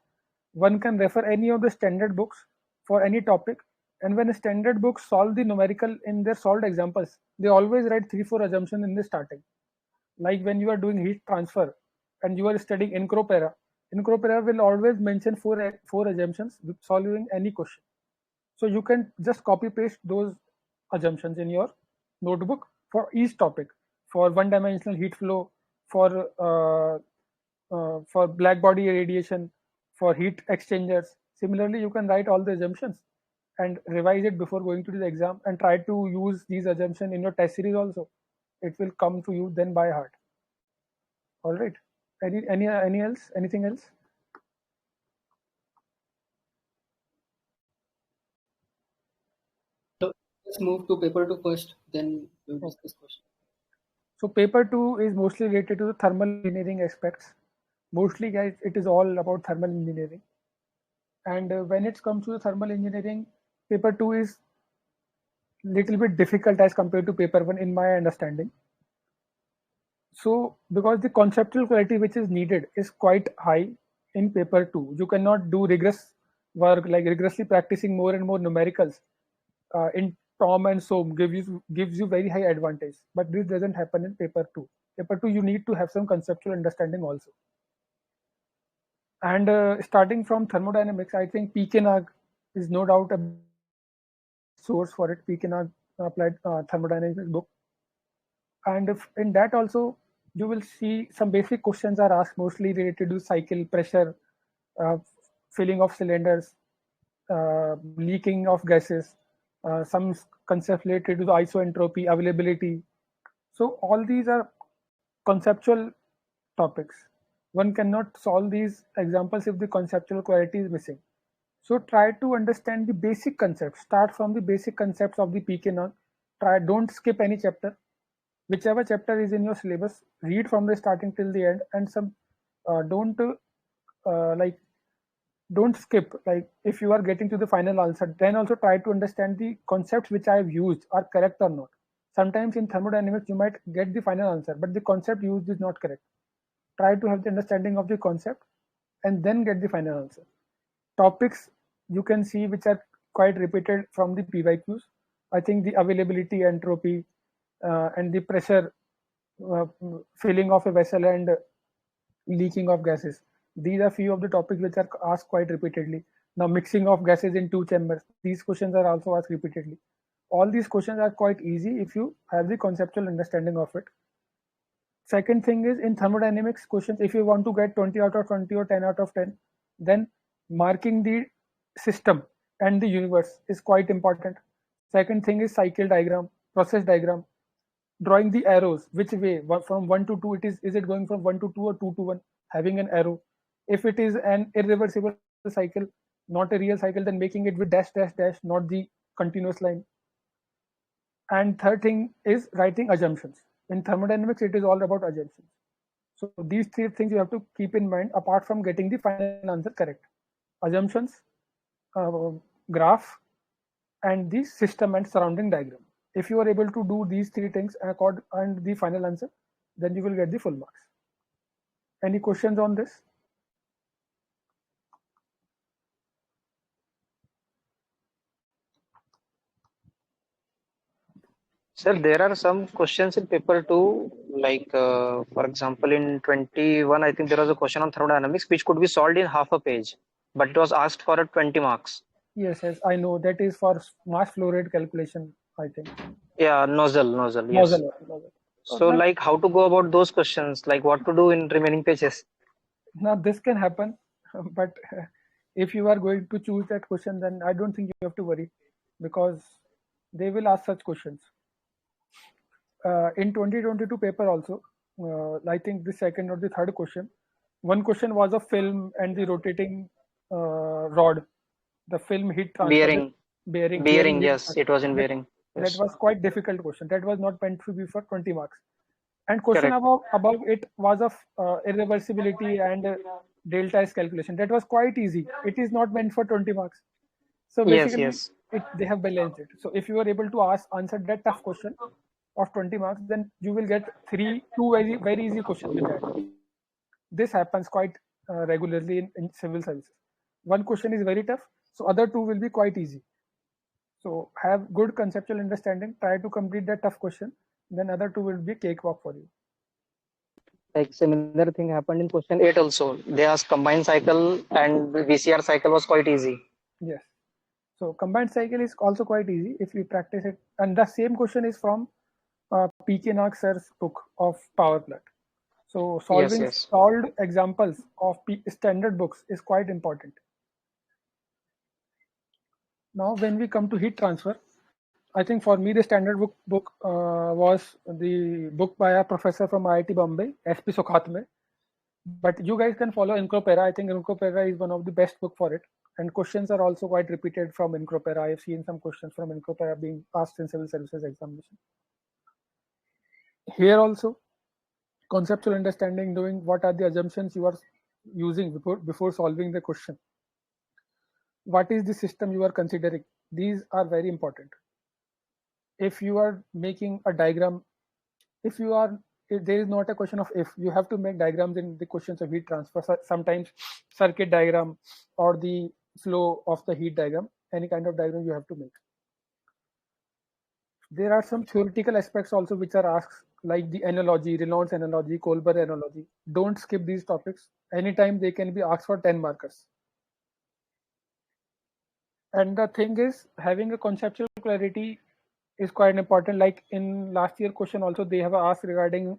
one can refer any of the standard books for any topic. And when a standard books solve the numerical in their solved examples, they always write 3-4 assumptions in the starting. Like when you are doing heat transfer and you are studying Incropera will always mention four assumptions with solving any question. So you can just copy paste those assumptions in your notebook for each topic, for one dimensional heat flow, for black body radiation, for heat exchangers. Similarly, you can write all the assumptions and revise it before going to the exam, and try to use these assumptions in your test series also. It will come to you then by heart. All right. Anything else? So let's move to paper 2 first, then we'll discuss question. So paper 2 is mostly related to the thermal engineering aspects. Mostly, guys, it is all about thermal engineering. And when it comes to the thermal engineering, paper 2 is little bit difficult as compared to paper 1 in my understanding. So because the conceptual clarity which is needed is quite high in paper 2, you cannot do rigorous work like rigorously practicing more and more numericals in Tom and Soam gives you very high advantage. But this doesn't happen in paper 2. Paper 2, you need to have some conceptual understanding also. And starting from thermodynamics, I think Pekenag is no doubt a source for it. Pekenag applied thermodynamics book. And in that also, you will see some basic questions are asked, mostly related to cycle, pressure, filling of cylinders, leaking of gases, some concepts related to the isoentropy, availability. So all these are conceptual topics. One cannot solve these examples if the conceptual clarity is missing. So try to understand the basic concepts. Start from the basic concepts of the PK. Don't skip any chapter. Whichever chapter is in your syllabus, read from the starting till the end, and don't skip. Like if you are getting to the final answer, then also try to understand the concepts which I have used are correct or not. Sometimes in thermodynamics you might get the final answer, but the concept used is not correct. Try to have the understanding of the concept and then get the final answer. Topics you can see which are quite repeated from the PYQs. I think the availability, entropy, and the pressure, filling of a vessel, and leaking of gases. These are few of the topics which are asked quite repeatedly. Now, mixing of gases in two chambers. These questions are also asked repeatedly. All these questions are quite easy if you have the conceptual understanding of it. Second thing is in thermodynamics questions, if you want to get 20 out of 20 or 10 out of 10, then marking the system and the universe is quite important. Second thing is cycle diagram, process diagram, drawing the arrows, which way, from 1 to 2 is it going from 1 to 2 or 2 to 1, having an arrow. If it is an irreversible cycle, not a real cycle, then making it with dash dash dash, not the continuous line. And third thing is writing assumptions. In thermodynamics, it is all about assumptions. So these three things you have to keep in mind apart from getting the final answer correct. Assumptions, graph, and the system and surrounding diagram. If you are able to do these three things and the final answer, then you will get the full marks. Any questions on this? Sir, there are some questions in paper 2, like for example, in 21, I think there was a question on thermodynamics which could be solved in half a page, but it was asked for 20 marks. Yes, I know that is for mass flow rate calculation, I think. Yeah, nozzle, yes. Nozzle. So, like, how to go about those questions? Like, what to do in remaining pages? Now, this can happen, but if you are going to choose that question, then I don't think you have to worry, because they will ask such questions. In 2022 paper also, I think the second or the third question, one question was a film and the rotating rod, the film heat transfer. Bearing, yes, it was in bearing. That Yes. was quite difficult question. That was not meant to be for 20 marks. And question Correct. above it was of irreversibility and delta S calculation. That was quite easy. It is not meant for 20 marks. So Yes, basically, yes. they have balanced it. So if you are able to answer that tough question of 20 marks, then you will get two very easy questions with that. This happens quite regularly in civil services. One question is very tough, so other two will be quite easy. So have good conceptual understanding. Try to complete that tough question. Then other two will be cakewalk for you. Like similar thing happened in question 8 also. They asked combined cycle and VCR cycle was quite easy. Yes. So combined cycle is also quite easy if you practice it. And the same question is from PK Nag sir's book of power plant. So Yes, solving yes. solved examples of standard books is quite important. Now, when we come to heat transfer, I think for me the standard book was the book by a professor from IIT Bombay, SP Sokhatme. But you guys can follow Incropera. I think Incropera is one of the best book for it. And questions are also quite repeated from Incropera. I have seen some questions from Incropera being asked in civil services examination. Here also, conceptual understanding, knowing what are the assumptions you are using before solving the question. What is the system you are considering? These are very important. If you are making a diagram, if there is not a question of if, you have to make diagrams in the questions of heat transfer, sometimes circuit diagram or the flow of the heat diagram, any kind of diagram you have to make. There are some theoretical aspects also which are asked, like the analogy, Reynolds analogy, Colbert analogy. Don't skip these topics. Anytime they can be asked for 10 markers. And the thing is, having a conceptual clarity is quite important. Like in last year question also, they have asked regarding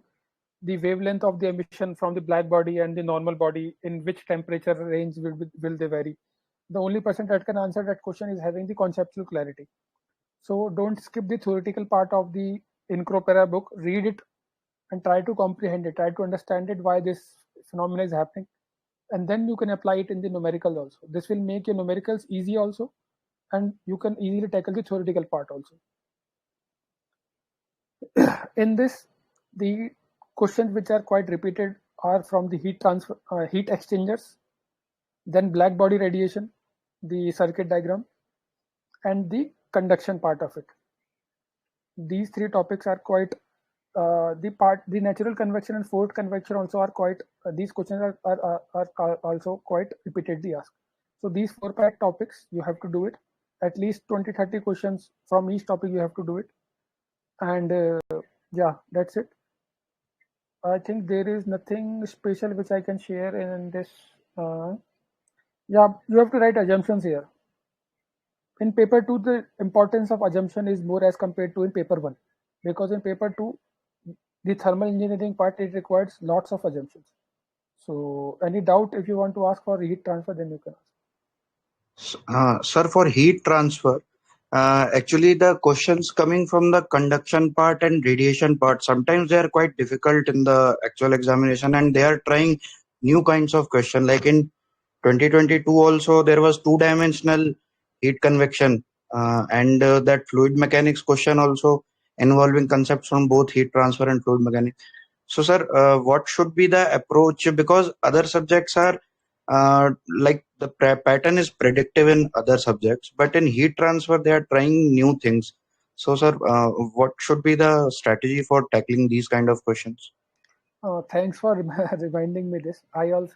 the wavelength of the emission from the black body and the normal body, in which temperature range will they vary. The only person that can answer that question is having the conceptual clarity. So don't skip the theoretical part of the Incropera book. Read it and try to comprehend it, try to understand it, why this phenomenon is happening, and then you can apply it in the numerical also. This will make your numericals easy also, and you can easily tackle the theoretical part also. In this, the questions which are quite repeated are from the heat transfer, heat exchangers, then black body radiation, the circuit diagram, and the conduction part of it. These three topics are quite the natural convection and forced convection also are quite these questions are also quite repeatedly asked. So these 4 topics you have to do it, at least 20-30 questions from each topic you have to do it. And yeah, that's it. I think there is nothing special which I can share in this. Yeah, you have to write assumptions here. In paper 2, the importance of assumption is more as compared to in paper 1, because in paper 2, the thermal engineering part, it requires lots of assumptions. So any doubt, if you want to ask for heat transfer, then you can ask. Sir, for heat transfer, actually the questions coming from the conduction part and radiation part, sometimes they are quite difficult in the actual examination, and they are trying new kinds of question. Like in 2022 also, there was two-dimensional heat convection, and that fluid mechanics question also involving concepts from both heat transfer and fluid mechanics. So, sir, what should be the approach? Because other subjects are like the pattern is predictive in other subjects, but in heat transfer, they are trying new things. So, sir, what should be the strategy for tackling these kind of questions? Thanks for reminding me this. I was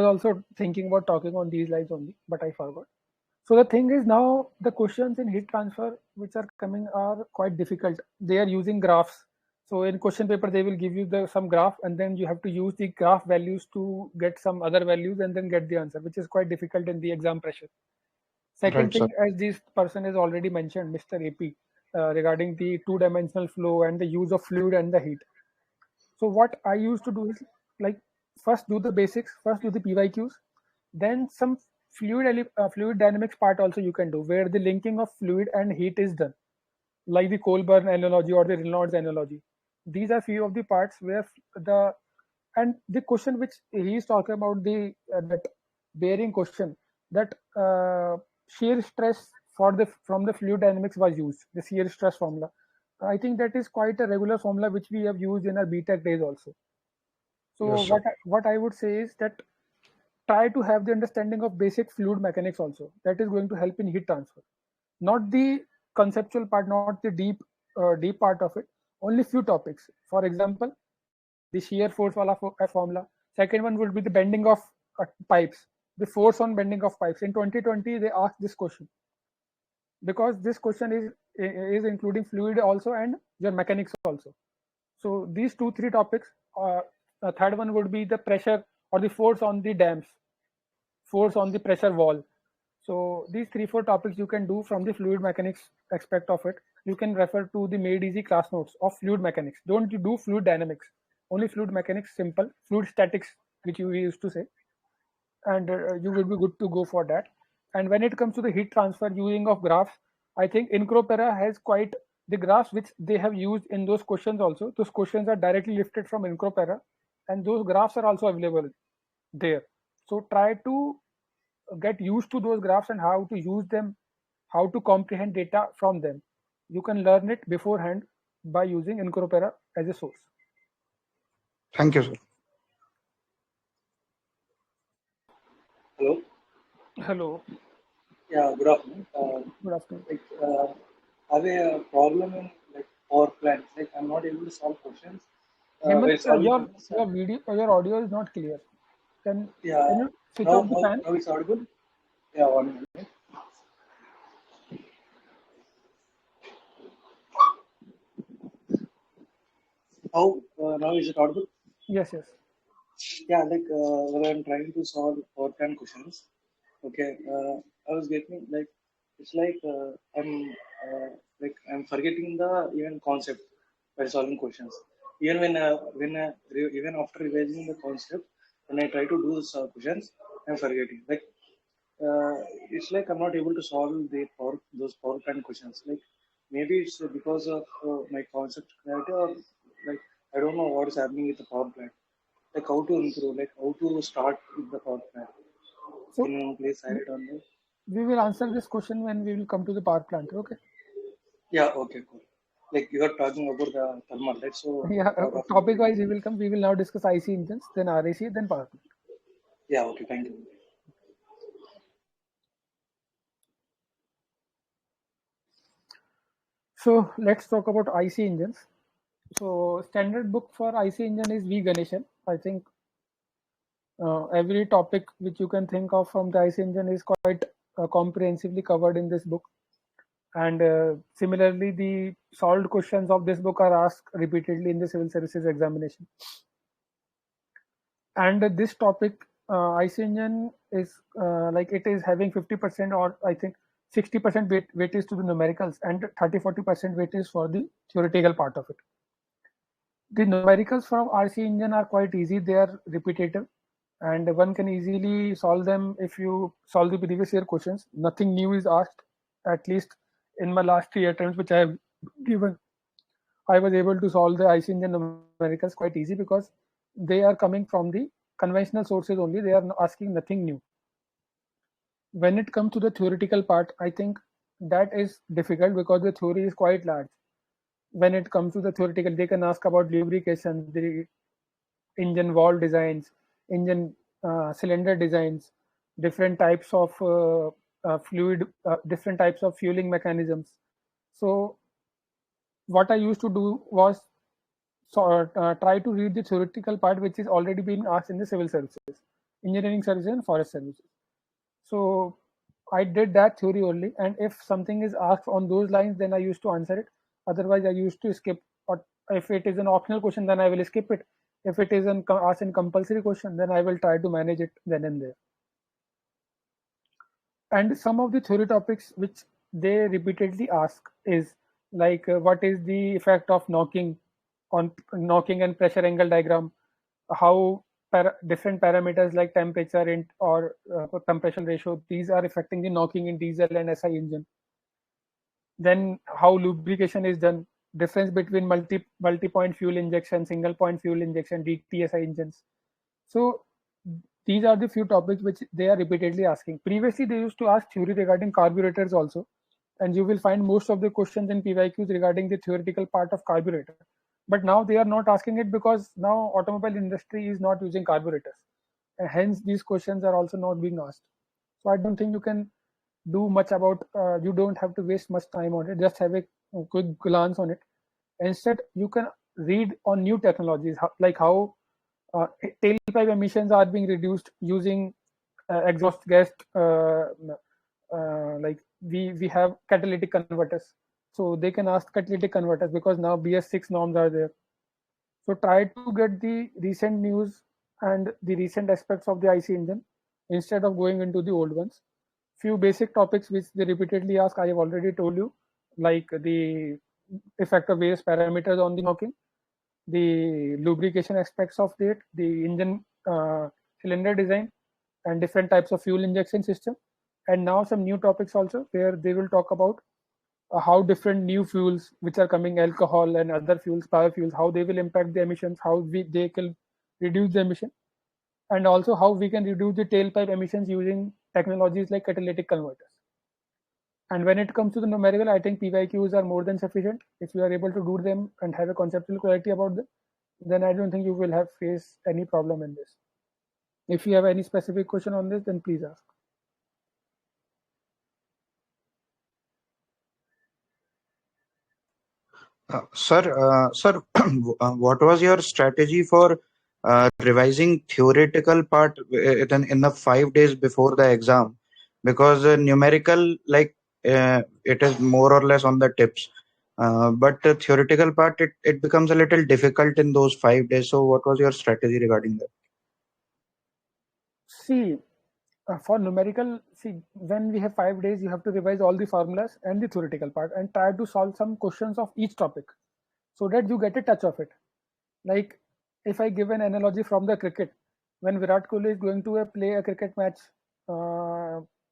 also thinking about talking on these lines only, but I forgot. So the thing is, now the questions in heat transfer which are coming are quite difficult. They are using graphs. So in question paper, they will give you some graph, and then you have to use the graph values to get some other values and then get the answer, which is quite difficult in the exam pressure. Second Right, sir. thing, as this person has already mentioned, Mr. AP, regarding the two-dimensional flow and the use of fluid and the heat. So what I used to do is, like, first do the basics, first do the PYQs, then some fluid dynamics part also you can do, where the linking of fluid and heat is done, like the Colburn analogy or the Reynolds analogy. These are few of the parts where the question which he is talking about, the that bearing question, that shear stress from the fluid dynamics was used, the shear stress formula. I think that is quite a regular formula which we have used in our BTech days also. So Yes, sir. what I would say is that try to have the understanding of basic fluid mechanics also. That is going to help in heat transfer. Not the conceptual part, not the deep part of it. Only few topics. For example, the shear force wala formula. Second one would be the bending of pipes. The force on bending of pipes. In 2020, they asked this question because this question is including fluid also and your mechanics also. So these 2-3 topics. The third one would be the pressure or the force on the dams, force on the pressure wall. So these 3-4 topics you can do from the fluid mechanics aspect of it. You can refer to the made easy class notes of fluid mechanics. Don't you do fluid dynamics, only fluid mechanics, simple fluid statics, which you used to say, and you will be good to go for that. And when it comes to the heat transfer using of graphs, I think Incropera has quite the graphs which they have used in those questions also. Those questions are directly lifted from Incropera, and those graphs are also available there. So try to get used to those graphs and how to use them, how to comprehend data from them. You can learn it beforehand by using Incropera as a source. Thank you, sir. Hello. Hello. Yeah, good afternoon. Good afternoon. I have a problem in like power plants. Like I'm not able to solve questions. Hemant, By solving questions, your video, your audio is not clear. Can yeah. can you switch Now, off the now, fan? now it's audible. Yeah, 1 minute. How now is it audible? Yes, yes. Yeah, like when I'm trying to solve power plant questions, okay, I was getting like it's like I'm forgetting the even concept by solving questions. Even even after revising the concept, when I try to do those questions, I'm forgetting. Like it's like I'm not able to solve those power plant questions. Like maybe it's because of my concept clarity, or like I don't know what is happening with the power plant. Like how to improve, like how to start with the power plant. Can So you please highlight on that? we will answer this question when we will come to the power plant. Okay. Yeah, okay, cool. Like you are talking about the thermal, right? So Yeah. talk of Topic wise, we will come. We will now discuss IC engines, then RAC, then power plant. yeah, okay, thank you. So let's talk about IC engines. So standard book for IC engine is V Ganeshan. I think every topic which you can think of from the IC engine is quite comprehensively covered in this book. And similarly, the solved questions of this book are asked repeatedly in the civil services examination. And this topic, IC engine, is like it is having 50%, or I think 60% weight is to the numericals, and 30-40% weight is for the theoretical part of it. The numericals from RC engine are quite easy. They are repetitive, and one can easily solve them if you solve the previous year questions. Nothing new is asked, at least in my last 3 attempts which I have given. I was able to solve the IC engine numericals quite easy because they are coming from the conventional sources only. They are asking nothing new. When it comes to the theoretical part, I think that is difficult because the theory is quite large. When it comes to the theoretical, they can ask about lubrication, the engine valve designs, engine cylinder designs, different types of fluid, different types of fueling mechanisms. So what I used to do was try to read the theoretical part which is already being asked in the civil services, engineering services, and forest services. So I did that theory only, and if something is asked on those lines, then I used to answer it. Otherwise, I used to skip. Or if it is an optional question, then I will skip it. If it is an asked in compulsory question, then I will try to manage it then and there. And some of the theory topics which they repeatedly ask is like what is the effect of knocking on knocking and pressure angle diagram, how different parameters like temperature or compression ratio, these are affecting the knocking in diesel and SI engine. Then how lubrication is done, difference between multi-point fuel injection, single point fuel injection, DTSI engines. So these are the few topics which they are repeatedly asking. Previously, they used to ask theory regarding carburetors also, and you will find most of the questions in PYQs regarding the theoretical part of carburetor. But now they are not asking it because now automobile industry is not using carburetors, and hence these questions are also not being asked. So I don't think you can do much about. You don't have to waste much time on it. Just have a quick glance on it. Instead, you can read on new technologies like how tailpipe emissions are being reduced using exhaust gas. Like we have catalytic converters, so they can ask catalytic converters because now BS6 norms are there. So try to get the recent news and the recent aspects of the IC engine instead of going into the old ones. Few basic topics which they repeatedly ask, I have already told you, like the effect of various parameters on the knocking, the lubrication aspects of it, the engine cylinder design, and different types of fuel injection system. And now some new topics also where they will talk about how different new fuels which are coming, alcohol and other fuels, biofuels, how they will impact the emissions, how they can reduce the emission, and also how we can reduce the tailpipe emissions using technologies like catalytic converters. And when it comes to the numerical, I think PYQs are more than sufficient. If you are able to do them and have a conceptual clarity about them, then I don't think you will have face any problem in this. If you have any specific question on this, then please ask. Sir, what was your strategy for revising theoretical part in the 5 days before the exam? Because numerical, like it is more or less on the tips, but the theoretical part, it becomes a little difficult in those 5 days. So, what was your strategy regarding that? See, for numerical, see, when we have 5 days, you have to revise all the formulas and the theoretical part and try to solve some questions of each topic so that you get a touch of it. Like if I give an analogy from the cricket, when Virat Kohli is going to play a cricket match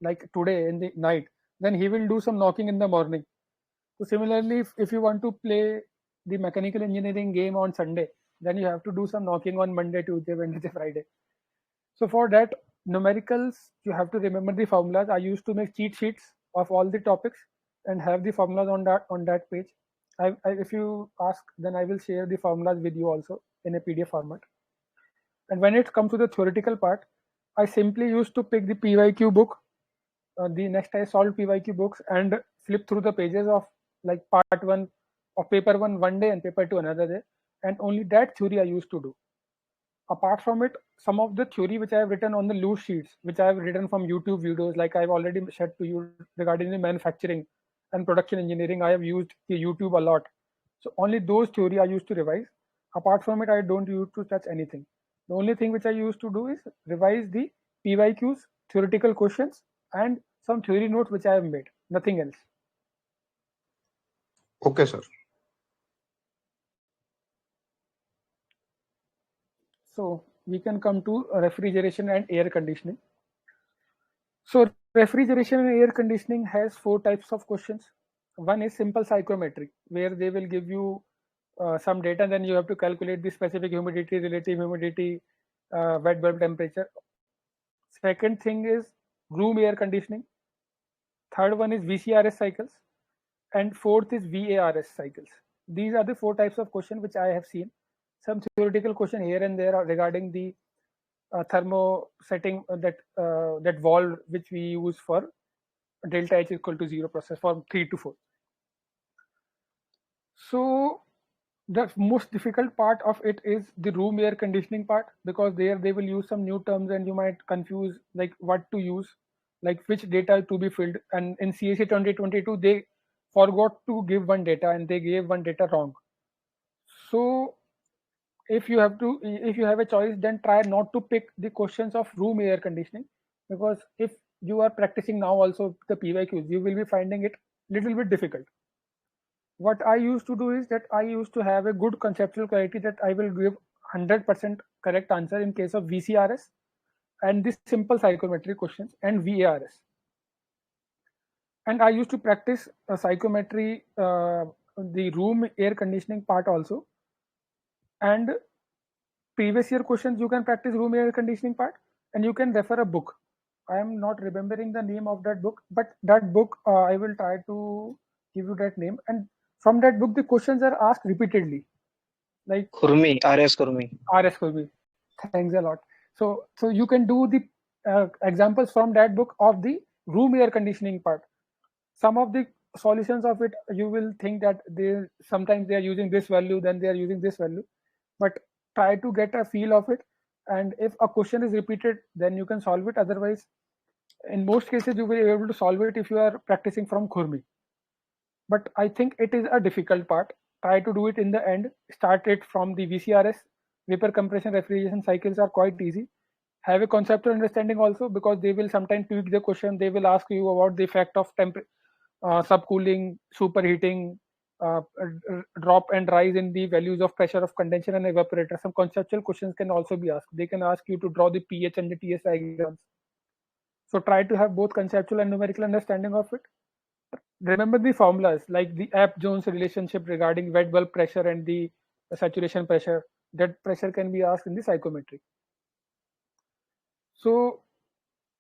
like today in the night, then he will do some knocking in the morning. So similarly, if you want to play the mechanical engineering game on Sunday, then you have to do some knocking on Monday, Tuesday, Wednesday, Friday. So for that, numericals, you have to remember the formulas. I used to make cheat sheets of all the topics and have the formulas on that page. If you ask, then I will share the formulas with you also in a PDF format. And when it comes to the theoretical part, I simply used to pick the PYQ book. The next I solved PYQ books and flip through the pages of like part one of paper one day and paper two another day, and only that theory I used to do. Apart from it, some of the theory which I have written on the loose sheets, which I have written from YouTube videos, like I've already shared to you regarding the manufacturing and production engineering, I have used the YouTube a lot. So only those theory I used to revise. Apart from it, I don't use to touch anything. The only thing which I used to do is revise the PYQs, theoretical questions, and some theory notes which I have made. Nothing else. Okay, sir. So we can come to refrigeration and air conditioning. So refrigeration and air conditioning has 4 types of questions. One is simple psychometry, where they will give you some data, then you have to calculate the specific humidity, relative humidity, wet bulb temperature. Second thing is room air conditioning. Third one is VCRS cycles, and fourth is VARS cycles. These are the 4 types of question which I have seen. Some theoretical question here and there are regarding the thermo setting, that valve which we use for delta H equal to 0 process from 3 to 4. So the most difficult part of it is the room air conditioning part, because there they will use some new terms and you might confuse like what to use, like which data to be filled. And in CSE 2022 they forgot to give one data and they gave one data wrong. So if you have a choice, then try not to pick the questions of room air conditioning, because if you are practicing now also the PYQs, you will be finding it little bit difficult. What I used to do is that I used to have a good conceptual clarity that I will give 100% correct answer in case of VCRS and the simple psychometry questions and VARS. And I used to practice psychometry, the room air conditioning part also. And previous year questions, you can practice room air conditioning part and you can refer a book. I am not remembering the name of that book, but that book I will try to give you that name. And from that book, the questions are asked repeatedly, like Kurmi, RS Kurmi. RS Kobe. Thanks a lot. So you can do the examples from that book of the room air conditioning part. Some of the solutions of it, you will think that they sometimes they are using this value, then they are using this value, but try to get a feel of it. And if a question is repeated, then you can solve it. Otherwise, in most cases, you will be able to solve it if you are practicing from Khurmi. But I think it is a difficult part. Try to do it in the end. Start it from the VCRS. Vapor compression refrigeration cycles are quite easy. Have a conceptual understanding also, because they will sometimes tweak the question. They will ask you about the effect of subcooling, superheating, drop and rise in the values of pressure of condenser and evaporator. Some conceptual questions can also be asked. They can ask you to draw the pH and the TS diagrams. So try to have both conceptual and numerical understanding of it. Remember the formulas like the Epp-Jones relationship regarding wet bulb pressure and the saturation pressure. That pressure can be asked in the psychometry. So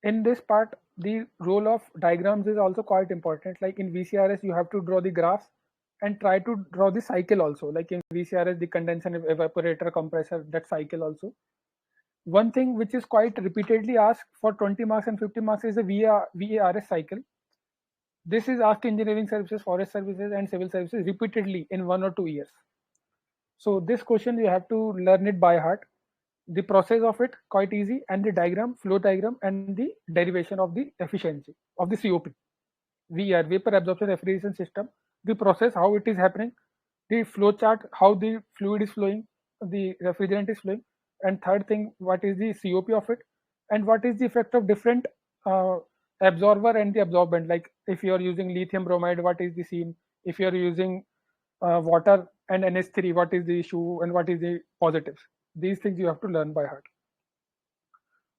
in this part, the role of diagrams is also quite important. Like in VCRS, you have to draw the graphs and try to draw the cycle also. Like in VCRS, the condenser, evaporator, compressor, that cycle also. One thing which is quite repeatedly asked for 20 marks and 50 marks is the VARS cycle. This is asked engineering services, forest services, and civil services repeatedly in 1 or 2 years. So this question you have to learn it by heart. The process of it quite easy, and the diagram, flow diagram, and the derivation of the efficiency of the COP. VR, vapor absorption refrigeration system. The process, how it is happening, the flow chart, how the fluid is flowing, the refrigerant is flowing, and third thing, what is the COP of it, and what is the effect of different absorber and the absorbent. Like if you are using lithium bromide, what is the scene? If you are using water and NH3, what is the issue and what is the positives? These things you have to learn by heart.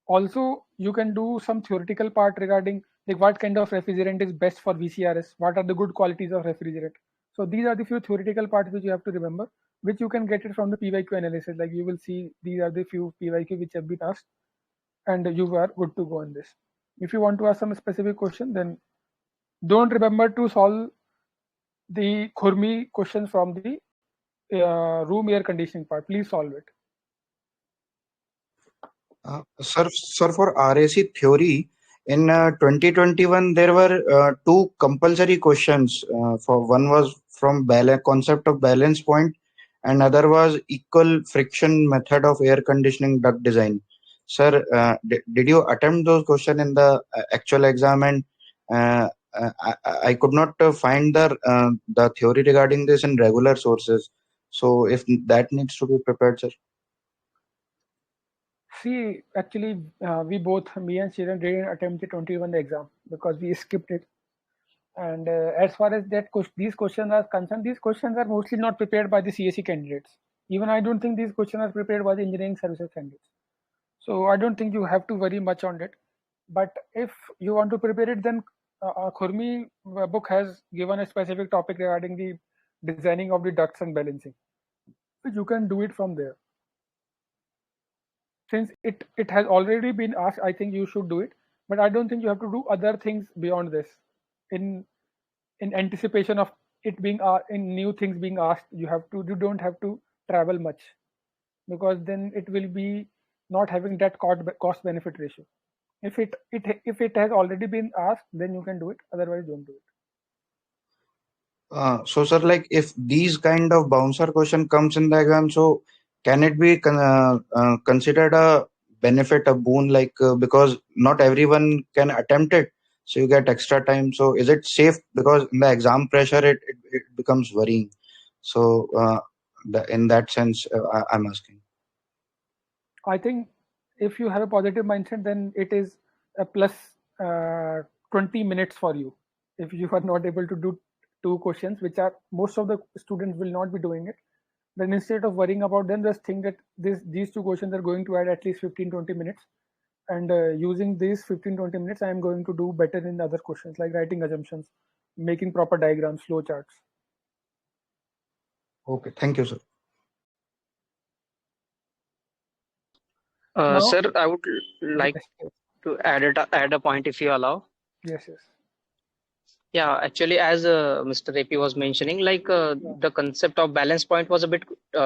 Also, you can do some theoretical part regarding like what kind of refrigerant is best for VCRS, what are the good qualities of refrigerant. So these are the few theoretical parts which you have to remember, which you can get it from the PYQ analysis. Like you will see these are the few PYQ which have been asked, and you are good to go on this. If you want to ask some specific question, then don't remember to solve the Khurmi questions from the room air conditioning part. Please solve it. Sir, for RAC theory, in 2021, there were two compulsory questions. For one was from concept of balance point, and other was equal friction method of air conditioning duct design. Sir, did you attempt those questions in the actual exam? And I could not find the theory regarding this in regular sources. So if that needs to be prepared, sir. See, actually, we both, me and Shiran, didn't attempt the 21 exam because we skipped it. And as far as these questions are concerned, these questions are mostly not prepared by the CSE candidates. Even I don't think these questions are prepared by the engineering services candidates. So I don't think you have to worry much on it. But if you want to prepare it, then Khurmi book has given a specific topic regarding the designing of the ducts and balancing. So you can do it from there. Since it has already been asked, I think you should do it. But I don't think you have to do other things beyond this. In anticipation of it being in new things being asked, you don't have to travel much, because then it will be not having that cost benefit ratio. If it has already been asked, then you can do it. Otherwise, don't do it. So, sir, like if these kind of bouncer question comes in the exam, so can it be considered a benefit, a boon, like because not everyone can attempt it, so you get extra time. So, is it safe? Because in the exam pressure, it becomes worrying. So, in that sense, I'm asking. I think if you have a positive mindset, then it is a plus 20 minutes for you. If you are not able to do two questions, which are most of the students will not be doing it, then instead of worrying about them, just think that these two questions are going to add at least 15-20 minutes. And using these 15-20 minutes, I am going to do better in other questions like writing assumptions, making proper diagrams, flow charts. Okay, thank you, sir. Now, Sir, I would like yes, to add a point if you allow. Yes, yes. Yeah, actually, as Mr. AP was mentioning, like the concept of balance point was a bit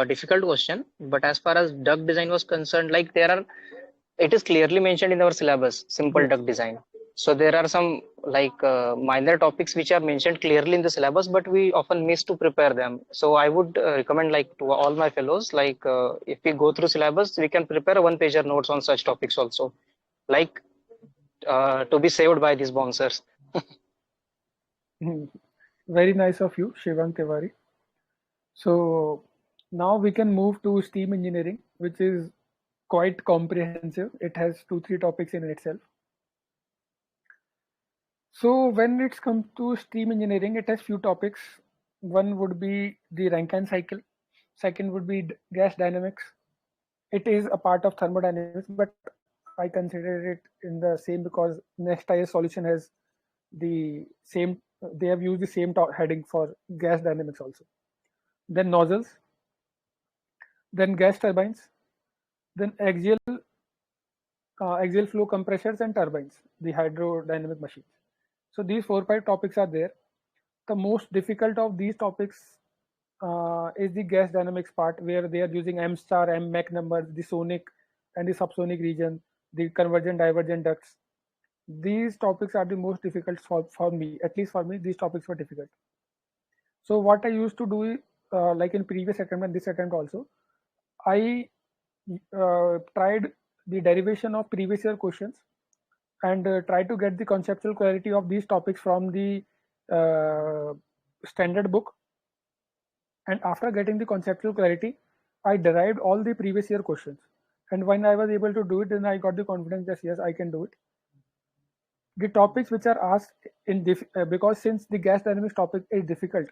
difficult question. But as far as duct design was concerned, like it is clearly mentioned in our syllabus, simple Yes. duct design. So there are some like minor topics which are mentioned clearly in the syllabus, but we often miss to prepare them. So I would recommend like to all my fellows, like if we go through syllabus, we can prepare a one-pager notes on such topics also, like to be saved by these bouncers. Very nice of you, Shivang Tiwari. So now we can move to steam engineering, which is quite comprehensive. It has 2-3 topics in itself. So when it's come to steam engineering, it has few topics. One would be the Rankine cycle. Second would be gas dynamics. It is a part of thermodynamics, but I consider it in the same because next IS solution has the same. They have used the same heading for gas dynamics also. Then nozzles, then gas turbines, then axial flow compressors and turbines, the hydrodynamic machines. So these 4-5 topics are there. The most difficult of these topics is the gas dynamics part, where they are using M star, M Mach numbers, the sonic and the subsonic region, the convergent divergent ducts. These topics are the most difficult for me. At least for me, these topics were difficult. So what I used to do, like in previous attempt and this attempt also, I tried the derivation of previous year questions and try to get the conceptual clarity of these topics from the standard book. And after getting the conceptual clarity, I derived all the previous year questions. And when I was able to do it, then I got the confidence that yes, I can do it. The topics which are asked in because since the gas dynamics topic is difficult,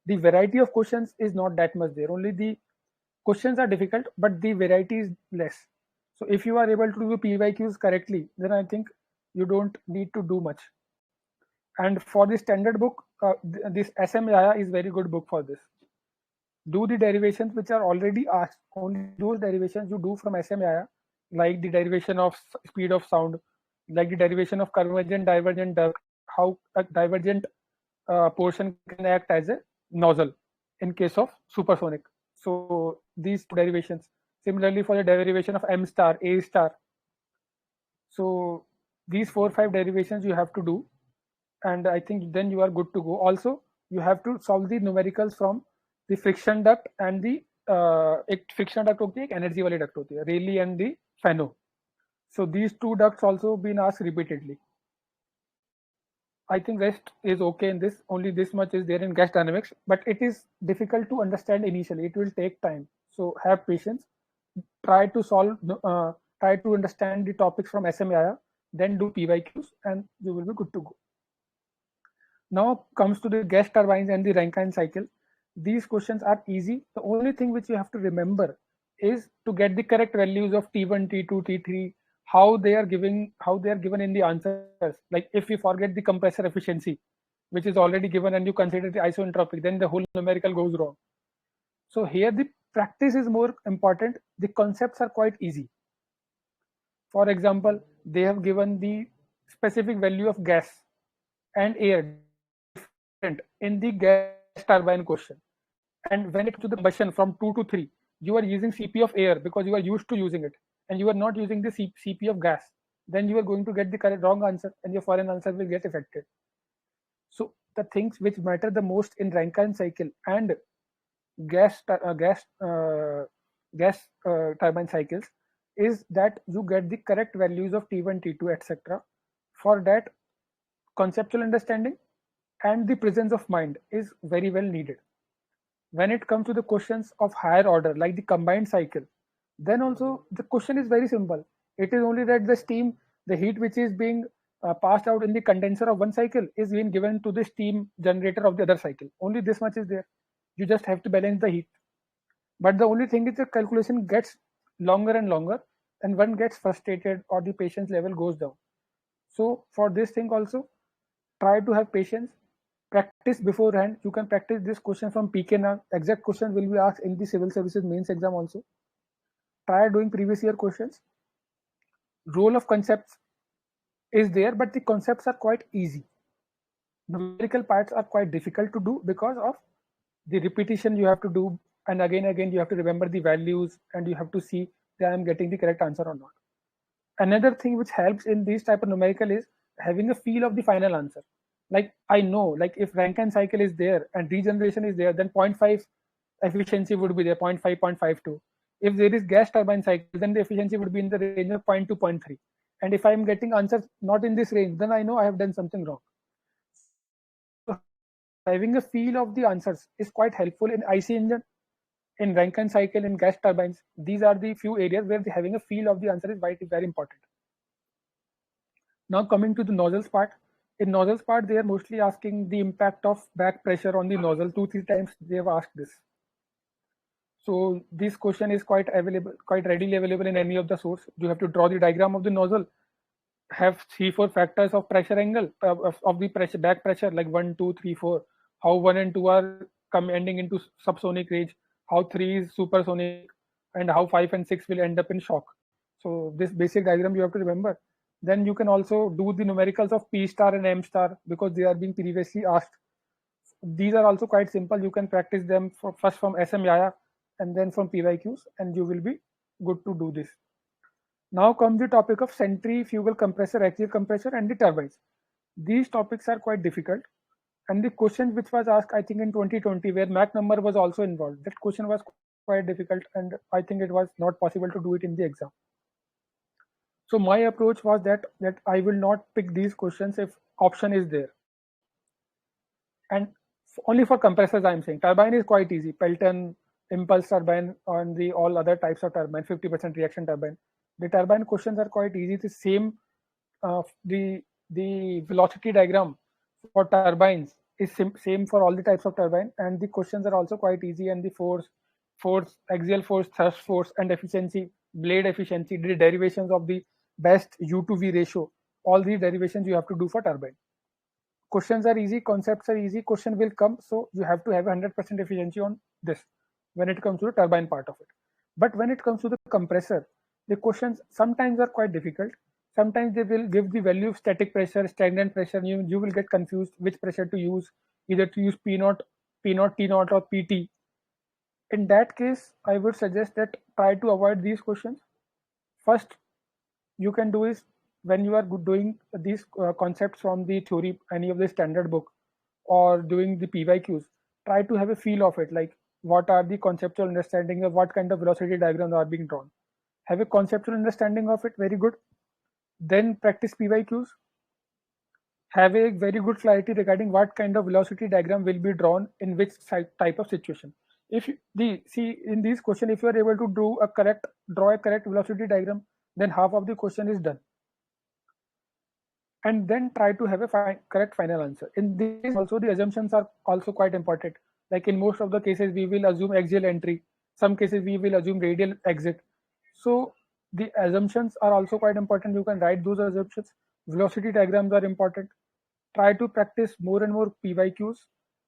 the variety of questions is not that much there. Only the questions are difficult, but the variety is less. So if you are able to do PYQs correctly, then I think you don't need to do much. And for the standard book, this SMIA is very good book for this. Do the derivations which are already asked. Only those derivations you do from SMIA, like the derivation of speed of sound, like the derivation of convergent divergent duct, how a divergent portion can act as a nozzle in case of supersonic. So these two derivations. Similarly, for the derivation of M star, A star. So these 4-5 derivations you have to do, and I think then you are good to go. Also, you have to solve the numericals from the friction duct and the friction duct होती है, energy वाली duct होती है, Rayleigh and the Fano. So these two ducts also been asked repeatedly. I think rest is okay in this. Only this much is there in gas dynamics, but it is difficult to understand initially. It will take time. So have patience. Try to solve. Try to understand the topics from SMIA. Then do PYQs, and you will be good to go. Now comes to the gas turbines and the Rankine cycle. These questions are easy. The only thing which you have to remember is to get the correct values of T1, T2, T3, how they are given in the answers. Like if you forget the compressor efficiency, which is already given, and you consider the isoentropic, then the whole numerical goes wrong. So here the practice is more important. The concepts are quite easy. For example, they have given the specific value of gas and air different in the gas turbine question. And when it comes to the combustion from 2 to 3, you are using CP of air because you are used to using it, and you are not using the CP of gas. Then you are going to get the correct wrong answer, and your foreign answer will get affected. So the things which matter the most in Rankine cycle and gas turbine cycles is that you get the correct values of T1, T2, etc. For that, conceptual understanding and the presence of mind is very well needed. When it comes to the questions of higher order, like the combined cycle, then also the question is very simple. It is only that the steam, the heat which is being passed out in the condenser of one cycle is being given to the steam generator of the other cycle. Only this much is there. You just have to balance the heat. But the only thing is the calculation gets longer and longer, and one gets frustrated or the patience level goes down. So for this thing also, try to have patience. Practice beforehand. You can practice this question from PKNR. Exact questions will be asked in the civil services mains exam also. Try doing previous year questions. Role of concepts. is there, but the concepts are quite easy. Numerical parts are quite difficult to do because of the repetition you have to do, and again you have to remember the values, and you have to see that I am getting the correct answer or not. Another thing which helps in these type of numerical is having a feel of the final answer. Like I know, like if Rankine cycle is there and regeneration is there, then 0.5 efficiency would be there, 0.5, 0.52. If there is gas turbine cycle, then the efficiency would be in the range of 0.2, 0.3. And if I am getting answers not in this range, then I know I have done something wrong. So having a feel of the answers is quite helpful in IC engine, in Rankine cycle, in gas turbines. These are the few areas where having a feel of the answer is very important. Now coming to the nozzles part. In nozzles part, they are mostly asking the impact of back pressure on the nozzle. 2-3 times they have asked this. So this question is quite readily available in any of the source. You have to draw the diagram of the nozzle, have 3-4 factors of pressure angle of the pressure, back pressure, like 1, 2, 3, 4. How 1 and 2 are ending into subsonic range, how 3 is supersonic, and how 5 and 6 will end up in shock. So this basic diagram you have to remember. Then you can also do the numericals of P star and M star because they are being previously asked. These are also quite simple. You can practice them first from SM Yaya and then from PYQs, and you will be good to do this. Now comes the topic of centrifugal compressor, axial compressor, and the turbines. These topics are quite difficult. And the question which was asked, I think in 2020, where Mach number was also involved, that question was quite difficult, and I think it was not possible to do it in the exam. So my approach was that I will not pick these questions if option is there. And only for compressors, I'm saying turbine is quite easy. Pelton, impulse turbine, and the all other types of turbine, 50% reaction turbine. The turbine questions are quite easy. The same, the velocity diagram for turbines is same for all the types of turbine, and the questions are also quite easy. And the force, axial force, thrust force, and efficiency, blade efficiency, the derivations of the best U to V ratio, all these derivations you have to do for turbine. Questions are easy, concepts are easy, question will come, so you have to have 100% efficiency on this when it comes to the turbine part of it. But when it comes to the compressor, the questions sometimes are quite difficult. Sometimes they will give the value of static pressure, stagnant pressure. You will get confused which pressure to use, either to use P0, T0, or PT. In that case, I would suggest that try to avoid these questions. First, you can do is when you are doing these concepts from the theory, any of the standard book, or doing the PYQs, try to have a feel of it, like what are the conceptual understanding of what kind of velocity diagrams are being drawn. Have a conceptual understanding of it, very good. Then practice PYQs. Have a very good clarity regarding what kind of velocity diagram will be drawn in which type of situation. If see in these question, if you are able to draw a correct velocity diagram, then half of the question is done. And then try to have a correct final answer. In this also, the assumptions are also quite important. Like in most of the cases, we will assume axial entry. Some cases we will assume radial exit. So the assumptions are also quite important. You can write those assumptions. Velocity diagrams are important. Try to practice more and more PYQs.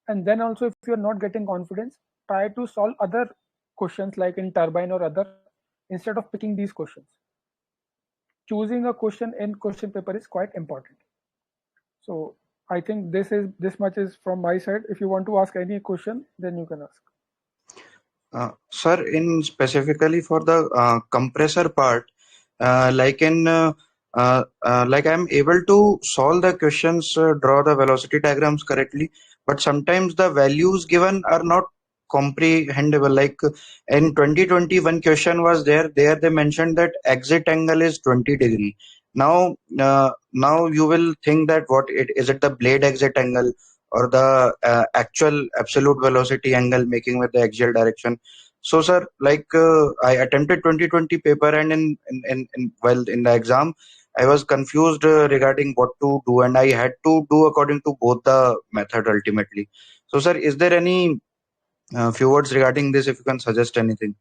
And then also, if you're not getting confidence, try to solve other questions like in turbine or other, instead of picking these questions. Choosing a question in question paper is quite important. So I think this much is from my side. If you want to ask any question, then you can ask. Sir, in specifically for the compressor part, like I'm able to solve the questions, draw the velocity diagrams correctly, but sometimes the values given are not comprehensible. Like in 2021 question was there they mentioned that exit angle is 20 degree. Now you will think that what it is, it the blade exit angle or the actual absolute velocity angle making with the axial direction. So sir, like I attempted 2020 paper, and in the exam I was confused regarding what to do, and I had to do according to both the method ultimately. So sir, is there any few words regarding this, if you can suggest anything?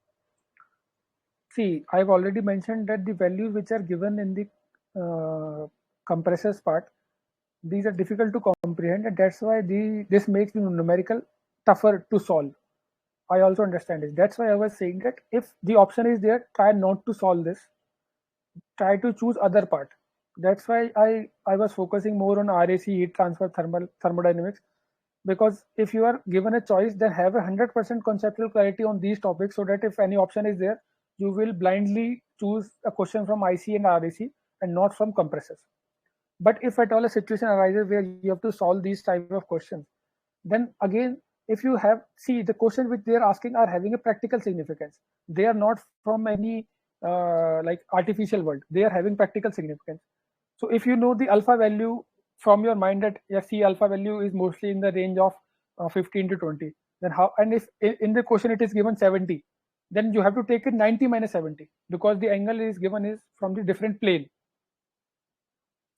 See, I've already mentioned that the values which are given in the compressors part, these are difficult to comprehend, and that's why this makes the numerical tougher to solve. I also understand it. That's why I was saying that if the option is there, try not to solve this. Try to choose other part. That's why I was focusing more on RAC, heat transfer, thermodynamics, because if you are given a choice, then have 100% conceptual clarity on these topics, so that if any option is there, you will blindly choose a question from IC and RAC and not from compressors. But if at all a situation arises where you have to solve these type of questions, then again, if you have, see, the questions which they are asking are having a practical significance. They are not from any like artificial world. They are having practical significance. So if you know the alpha value from your mind, that yes, see, alpha value is mostly in the range of 15 to 20, then how, and if in the question it is given 70, then you have to take it 90 minus 70, because the angle is given is from the different plane.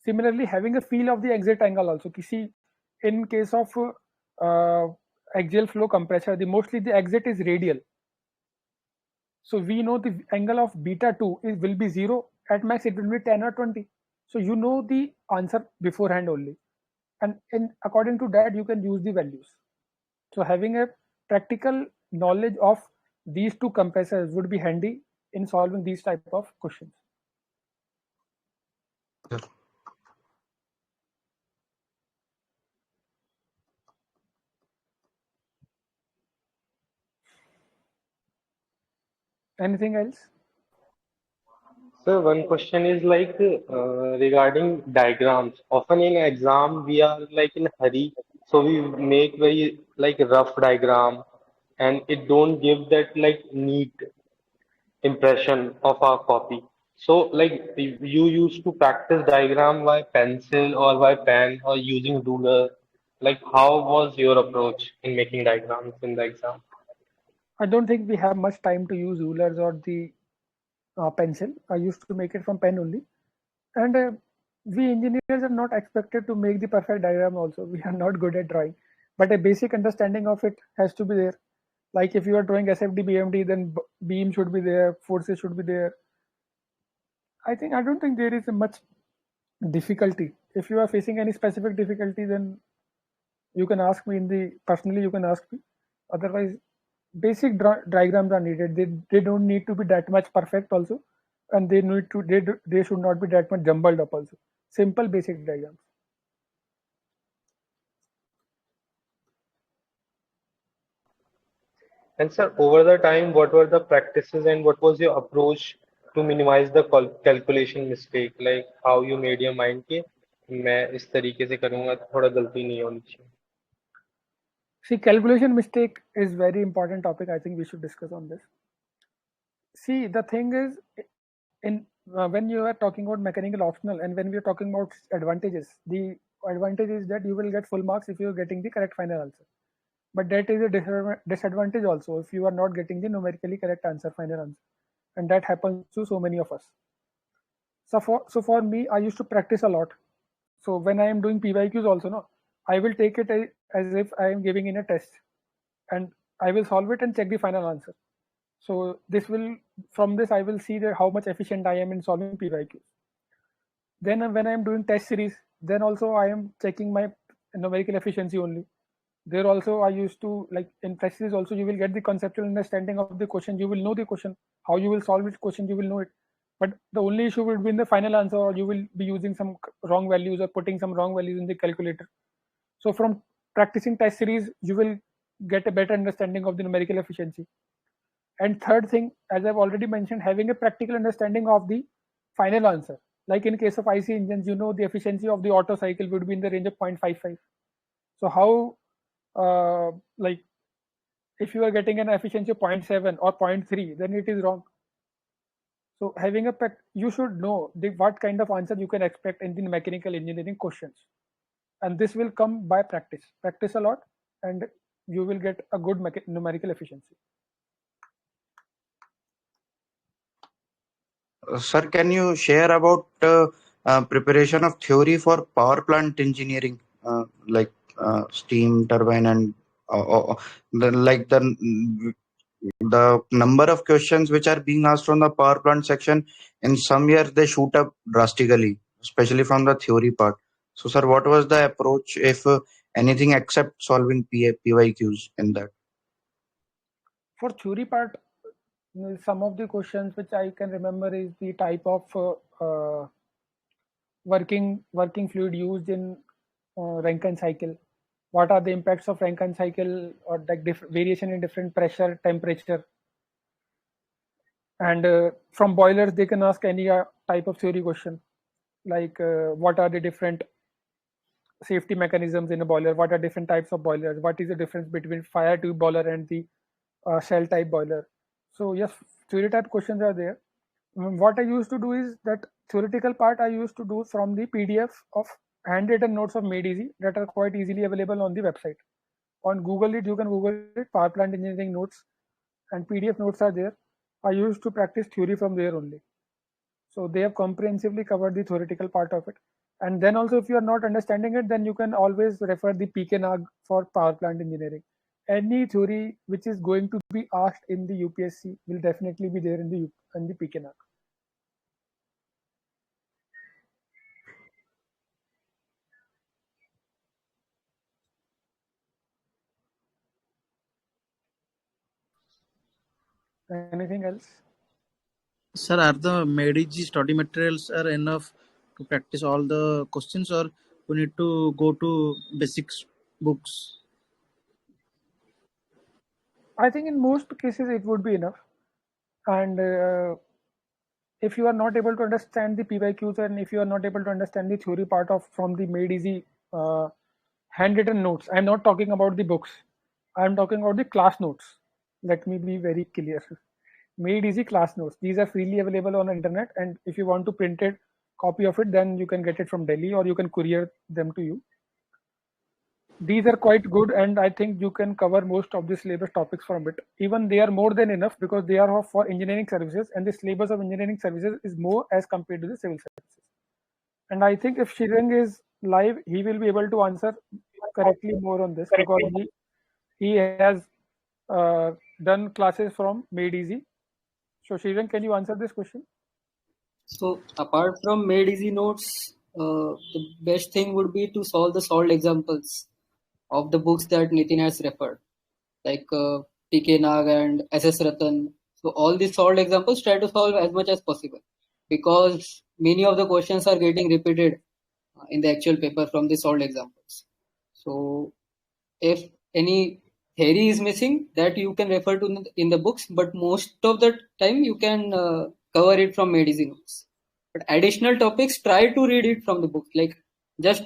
Similarly, having a feel of the exit angle also. See, in case of axial flow compressor, the mostly the exit is radial. So we know the angle of beta 2 will be 0. At max, it will be 10 or 20. So you know the answer beforehand only. And according to that, you can use the values. So having a practical knowledge of these two compressors would be handy in solving these type of questions. Anything else? So one question is like regarding diagrams. Often in exam we are like in hurry, so we make very like rough diagram, and it don't give that like neat impression of our copy. So like you used to practice diagram by pencil or by pen or using ruler. Like how was your approach in making diagrams in the exam? I don't think we have much time to use rulers or the pencil. I used to make it from pen only. And we engineers are not expected to make the perfect diagram also. We are not good at drawing. But a basic understanding of it has to be there. Like if you are drawing SFD, BMD, then beam should be there, forces should be there. I don't think there is a much difficulty. If you are facing any specific difficulty, then you can ask me in the personally. You can ask me. Otherwise, basic diagrams are needed. They don't need to be that much perfect also, and they should not be that much jumbled up also. Simple basic diagrams. And sir, over the time, what were the practices and what was your approach to minimize the calculation mistake? Like how you made your mind कि मैं इस तरीके से करूँगा तो थोड़ा गलती नहीं होनी चाहिए. See, calculation mistake is very important topic. I think we should discuss on this. See, the thing is, in when you are talking about mechanical optional and when we are talking about advantages, the advantage is that you will get full marks if you are getting the correct final answer. But that is a disadvantage also if you are not getting the numerically correct answer, final answer, and that happens to so many of us. So for me, I used to practice a lot. So when I am doing PYQs also, no, I will take it as if I am giving in a test, and I will solve it and check the final answer. So this will, from this, I will see that how much efficient I am in solving PYQs. Then when I am doing test series, then also I am checking my numerical efficiency only. There also I used to, like in test series also, you will get the conceptual understanding of the question. You will know the question, how you will solve this question, you will know it. But the only issue will be in the final answer, or you will be using some wrong values or putting some wrong values in the calculator. So from practicing test series, you will get a better understanding of the numerical efficiency. And third thing, as I've already mentioned, having a practical understanding of the final answer. Like in case of IC engines, you know the efficiency of the Otto cycle would be in the range of 0.55. So how, like, if you are getting an efficiency of 0.7 or 0.3, then it is wrong. So having you should know what kind of answer you can expect in the mechanical engineering questions. And this will come by practice. Practice a lot, and you will get a good numerical efficiency. Sir, can you share about preparation of theory for power plant engineering, like steam turbine and the number of questions which are being asked from the power plant section, in some years they shoot up drastically, especially from the theory part. So, sir, what was the approach, if anything, except solving PYQs in that? For theory part, some of the questions which I can remember is the type of working fluid used in Rankine cycle? What are the impacts of Rankine cycle or like variation in different pressure, temperature? And from boilers, they can ask any type of theory question, like what are the different safety mechanisms in a boiler? What are different types of boilers? What is the difference between fire tube boiler and the shell type boiler? So yes, theory type questions are there. What I used to do is that theoretical part I used to do from the PDF of handwritten notes of Made Easy that are quite easily available on the website. On Google it, you can Google it, power plant engineering notes, and PDF notes are there. I used to practice theory from there only. So they have comprehensively covered the theoretical part of it. And then also, if you are not understanding it, then you can always refer the PK for power plant engineering. Any theory which is going to be asked in the UPSC will definitely be there in the PK. Anything else? Sir, are the Mediji study materials are enough to practice all the questions, or we need to go to basics books? I think in most cases it would be enough. And if you are not able to understand the PYQs and if you are not able to understand the theory part of from the Made Easy handwritten notes, I'm not talking about the books. I'm talking about the class notes. Let me be very clear. Made Easy class notes. These are freely available on the internet, and if you want to print it copy of it, then you can get it from Delhi or you can courier them to you. These are quite good, and I think you can cover most of the syllabus topics from it. Even they are more than enough because they are for engineering services, and the syllabus of engineering services is more as compared to the civil services. And I think if Shirang is live, he will be able to answer correctly more on this because he has done classes from Made Easy. So Shirang, can you answer this question? So apart from Made Easy notes, the best thing would be to solve the solved examples of the books that Nitin has referred, like PK Nag and SS Ratan. So all these solved examples, try to solve as much as possible because many of the questions are getting repeated in the actual paper from the solved examples. So if any theory is missing, that you can refer to in the books, but most of the time you can cover it from Made Easy notes. But additional topics, try to read it from the book. Like just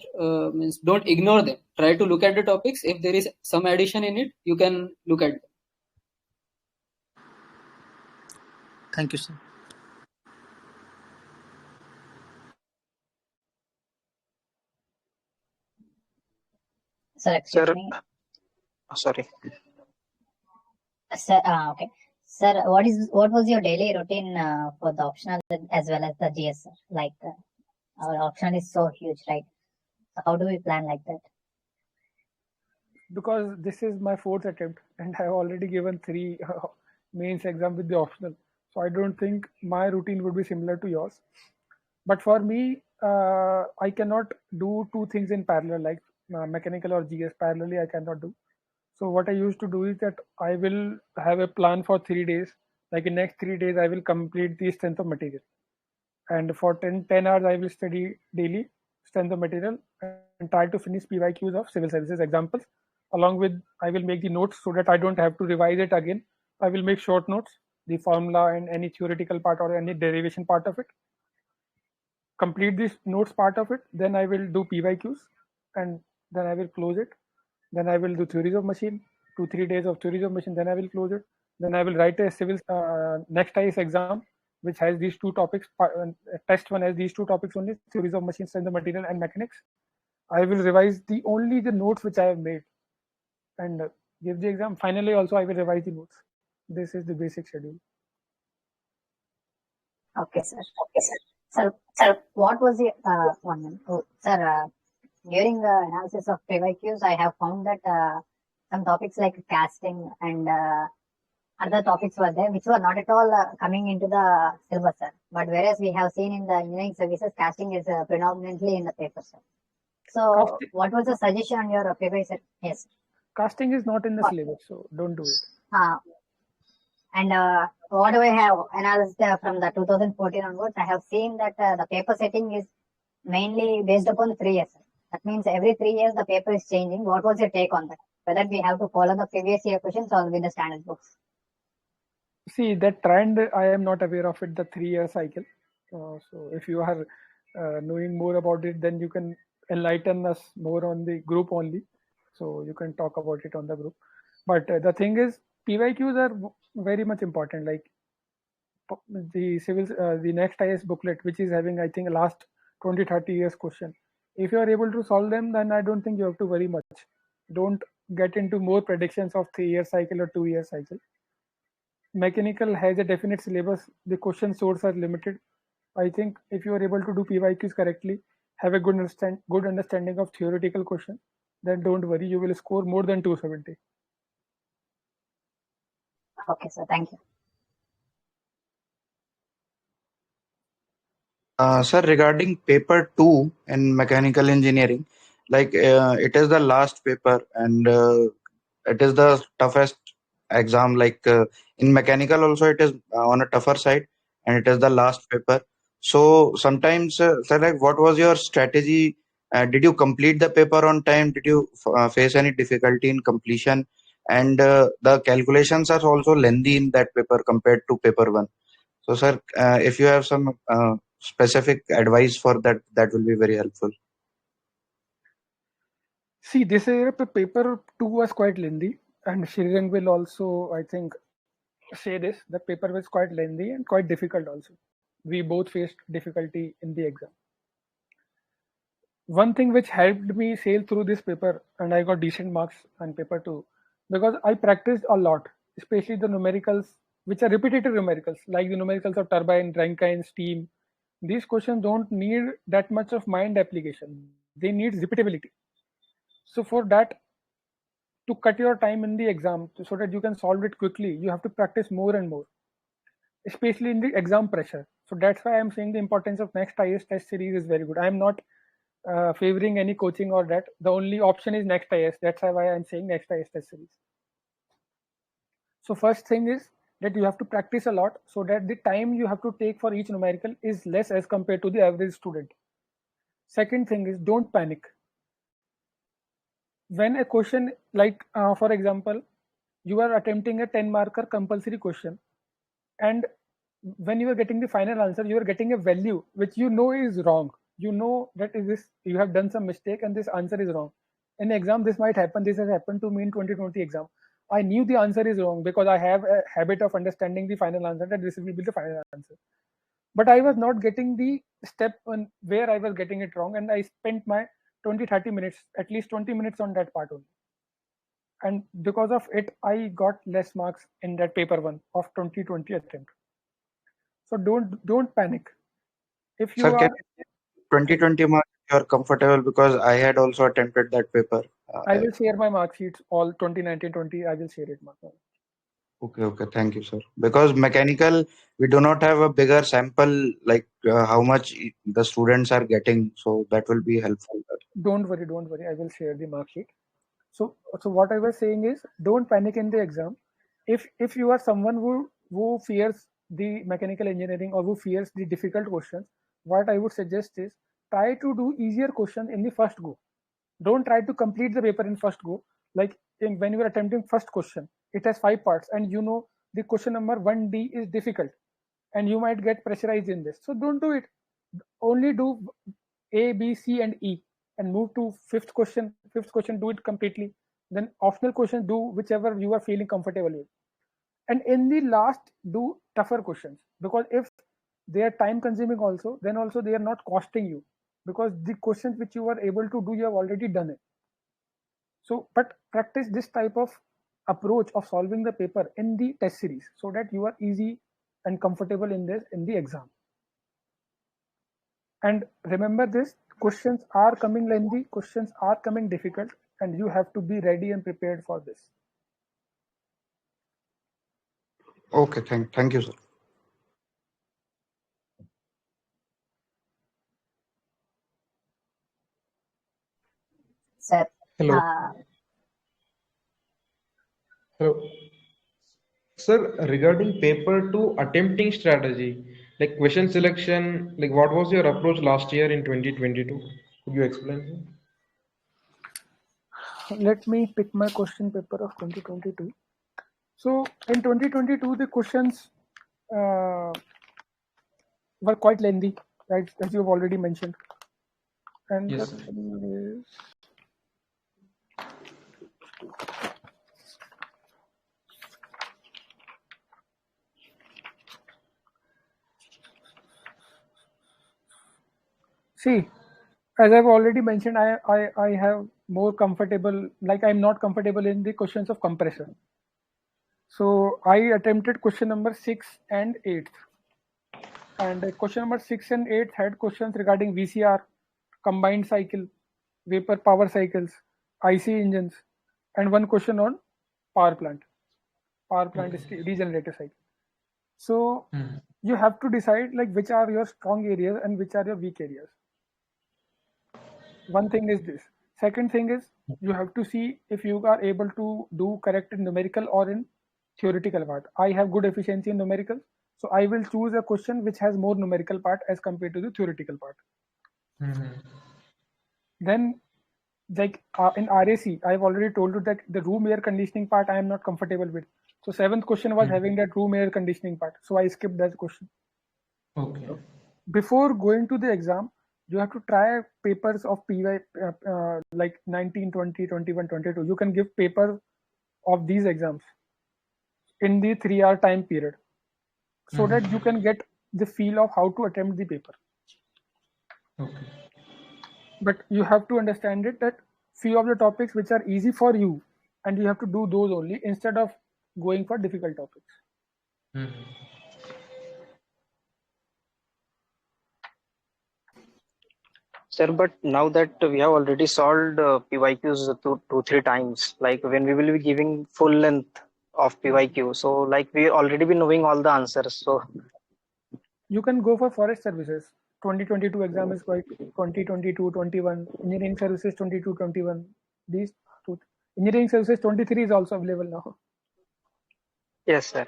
means don't ignore them. Try to look at the topics. If there is some addition in it, you can look at them. Thank you, sir. Sir, excuse Sir, me. sorry. Sir, okay. Sir, what was your daily routine for the optional as well as the GS, sir? Like our optional is so huge, right? So how do we plan like that? Because this is my fourth attempt and I have already given 3 mains exam with the optional. So I don't think my routine would be similar to yours. But for me, I cannot do 2 things in parallel, like mechanical or GS parallelly. I cannot do. So what I used to do is that I will have a plan for 3 days. Like in next 3 days, I will complete the strength of material, and for 10 hours, I will study daily strength of material and try to finish PYQs of civil services examples. Along with, I will make the notes so that I don't have to revise it again. I will make short notes, the formula and any theoretical part or any derivation part of it. Complete this notes part of it, then I will do PYQs, and then I will close it. Then I will do theories of machine, 2-3 days of theories of machine. Then I will close it. Then I will write a civil next IS exam, which has these 2 topics. Test 1 has these 2 topics only: theories of machine, strength of material, and mechanics. I will revise only the notes which I have made, and give the exam. Finally, also I will revise the notes. This is the basic schedule. Okay, sir. Sir, what was the one minute? Oh, sir, during the analysis of PYQs, I have found that some topics like casting and other topics were there, which were not at all coming into the syllabus, sir. But whereas we have seen in the engineering services, casting is predominantly in the paper, sir. So, what was the suggestion on your paper, sir? Yes. Casting is not in the syllabus, so don't do it. And what do I have analyzed from the 2014 onwards? I have seen that the paper setting is mainly based upon 3 years. That means every 3 years the paper is changing. What was your take on that? Whether we have to follow the previous year questions or with the standard books? See, that trend, I am not aware of it, the 3-year cycle. So if you are knowing more about it, then you can enlighten us more on the group only. So you can talk about it on the group. But the thing is, PYQs are very much important. Like the next IS booklet, which is having, I think, last 20-30 years question. If you are able to solve them, then I don't think you have to worry much. Don't get into more predictions of 3-year cycle or 2-year cycle. Mechanical has a definite syllabus. The question sources are limited. I think if you are able to do PYQs correctly, have a good understanding of theoretical question, then don't worry, you will score more than 270. Okay, sir. Thank you. Sir, regarding paper 2 in mechanical engineering, like it is the last paper and it is the toughest exam. Like in mechanical also, it is on a tougher side and it is the last paper. So sometimes, sir, like what was your strategy? Did you complete the paper on time? Did you face any difficulty in completion? And the calculations are also lengthy in that paper compared to paper 1. So, sir, if you have some specific advice for that, that will be very helpful. See, this year paper 2 was quite lengthy, and Shirang will also, I think, say this. The paper was quite lengthy and quite difficult also. We both faced difficulty in the exam. One thing which helped me sail through this paper, and I got decent marks on paper 2, because I practiced a lot, especially the numericals, which are repetitive numericals, like the numericals of turbine, Rankine, steam. These questions don't need that much of mind application. They need repeatability. So for that, to cut your time in the exam so that you can solve it quickly, you have to practice more and more, especially in the exam pressure. So that's why I'm saying the importance of next IS test series is very good. I'm not favoring any coaching or that. The only option is next IS. That's why I'm saying next IS test series. So first thing is that you have to practice a lot so that the time you have to take for each numerical is less as compared to the average student. Second thing is don't panic. When a question like, for example, you are attempting a 10 marker compulsory question, and when you are getting the final answer, you are getting a value which you know is wrong. You know that is this, you have done some mistake and this answer is wrong. In exam, this might happen. This has happened to me in 2020 exam. I knew the answer is wrong because I have a habit of understanding the final answer, that this will be the final answer. But I was not getting the step on where I was getting it wrong, and I spent my 20-30 minutes, at least 20 minutes on that part only. And because of it, I got less marks in that paper 1 of 2020 attempt. So don't panic. If you Sir, can are 2020 marks you are comfortable, because I had also attempted that paper. I will share my mark sheets all 2019-20. I will share it. Okay, thank you, sir. Because mechanical, we do not have a bigger sample, like how much the students are getting, so that will be helpful. Don't worry. I will share the mark sheet. So what I was saying is, don't panic in the exam. If you are someone who fears the mechanical engineering or who fears the difficult questions, what I would suggest is try to do easier questions in the first go. Don't try to complete the paper in first go. Like when you are attempting first question, it has 5 parts, and you know the question number 1D is difficult, and you might get pressurized in this. So don't do it. Only do A, B, C, and E, and move to fifth question. Fifth question, do it completely. Then optional question, do whichever you are feeling comfortable with. And in the last, do tougher questions, because if they are time consuming also, then also they are not costing you, because the questions which you are able to do, you have already done it. So, but practice this type of approach of solving the paper in the test series so that you are easy and comfortable in this in the exam. And remember this, questions are coming lengthy, questions are coming difficult, and you have to be ready and prepared for this. Okay, thank you, sir. Sir. Hello. Hello. Sir, regarding paper 2 attempting strategy, Like question selection, like what was your approach last year in 2022? Could you explain? Let me pick my question paper of 2022. So in 2022, the questions uh, were quite lengthy, right? As you've already mentioned. And the Yes, sir. thing is, see, as I've already mentioned, I have more comfortable, like I'm not comfortable in the questions of compression. So I attempted question number 6 and 8. And question number 6 and 8 had questions regarding VCR, combined cycle, vapor power cycles, IC engines, and one question on power plant. Power plant is regenerative cycle. So you have to decide like which are your strong areas and which are your weak areas. One thing is this. Second thing is you have to see if you are able to do correct in numerical or in theoretical part. I have good efficiency in numerical, so I will choose a question which has more numerical part as compared to the theoretical part. Then, like in RAC, I've already told you that the room air conditioning part I am not comfortable with. So 7th question was having that room air conditioning part, so I skipped that question. Okay. Before going to the exam, you have to try papers of PY like 19, 20, 21, 22. You can give paper of these exams in the 3-hour time period so that you can get the feel of how to attempt the paper. Okay. But you have to understand it that few of the topics which are easy for you and you have to do those only instead of going for difficult topics. Sir, but now that we have already solved PYQs two, 3 times, like when we will be giving full length of PYQ, so like we already be knowing all the answers. So You can go for forest services. 2022 exam is quite 2022, 21. Engineering services 22, 21. These two. Engineering services 23 is also available now. yes, sir.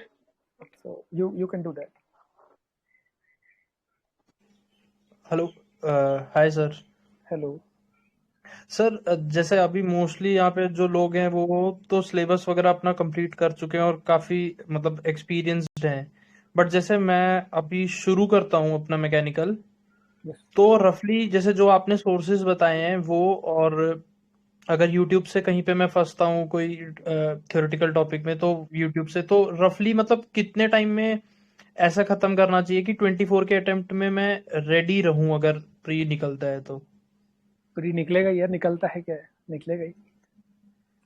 So you can do that. Hello hi sir Hello. Sir जैसे अभी mostly यहाँ पे जो लोग हैं वो तो syllabus वगैरह अपना कंप्लीट कर चुके हैं और काफी मतलब एक्सपीरियंस्ड हैं बट जैसे मैं अभी शुरू करता हूँ अपना मैकेनिकल तो रफली जैसे जो आपने सोर्सेज बताए हैं वो और अगर यूट्यूब से कहीं पे मैं फंसता हूँ कोई थ्योरेटिकल टॉपिक में तो यूट्यूब से तो रफली मतलब कितने टाइम में ऐसा खत्म करना चाहिए कि 24 के अटेम्प्ट में मैं रेडी रहूं अगर प्री निकलता है तो प्री निकलेगा यार, निकलता है क्या है, निकलेगा ही।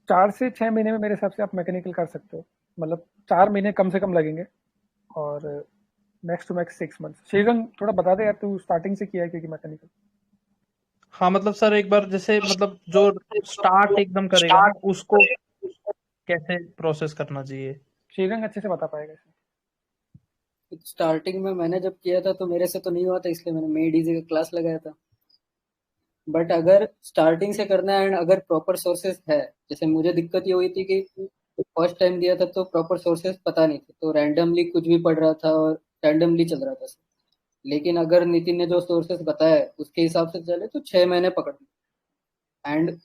4 से 6 महीने में मेरे हिसाब से आप मैकेनिकल कर सकते हो, मतलब 4 महीने कम से कम लगेंगे और max to max 6 month. Schezwan थोड़ा बता दे यार, तू स्टार्टिंग से किया है क्योंकि मैकेनिकल। हाँ मतलब सर एक बार जैसे मतलब जो स्टार्ट एकदम करेगा ना उसको कैसे प्रोसेस करना चाहिए? शेजन अच्छे से बता पाएगा इसे। स्टार्टिंग में मैंने जब किया था तो मेरे से तो नहीं हुआ था, इसलिए मैंने मेड इजी का क्लास लगाया था। बट अगर स्टार्टिंग से करना है एंड अगर प्रॉपर सोर्सेस है, जैसे मुझे दिक्कत ये हुई थी कि फर्स्ट टाइम दिया था तो प्रॉपर सोर्सेस पता नहीं थे, तो रैंडमली कुछ भी पढ़ रहा था और रैंडमली चल रहा था। लेकिन अगर नितिन ने जो सोर्सेस बताया उसके हिसाब से चले तो 6 महीने पकड़ एंड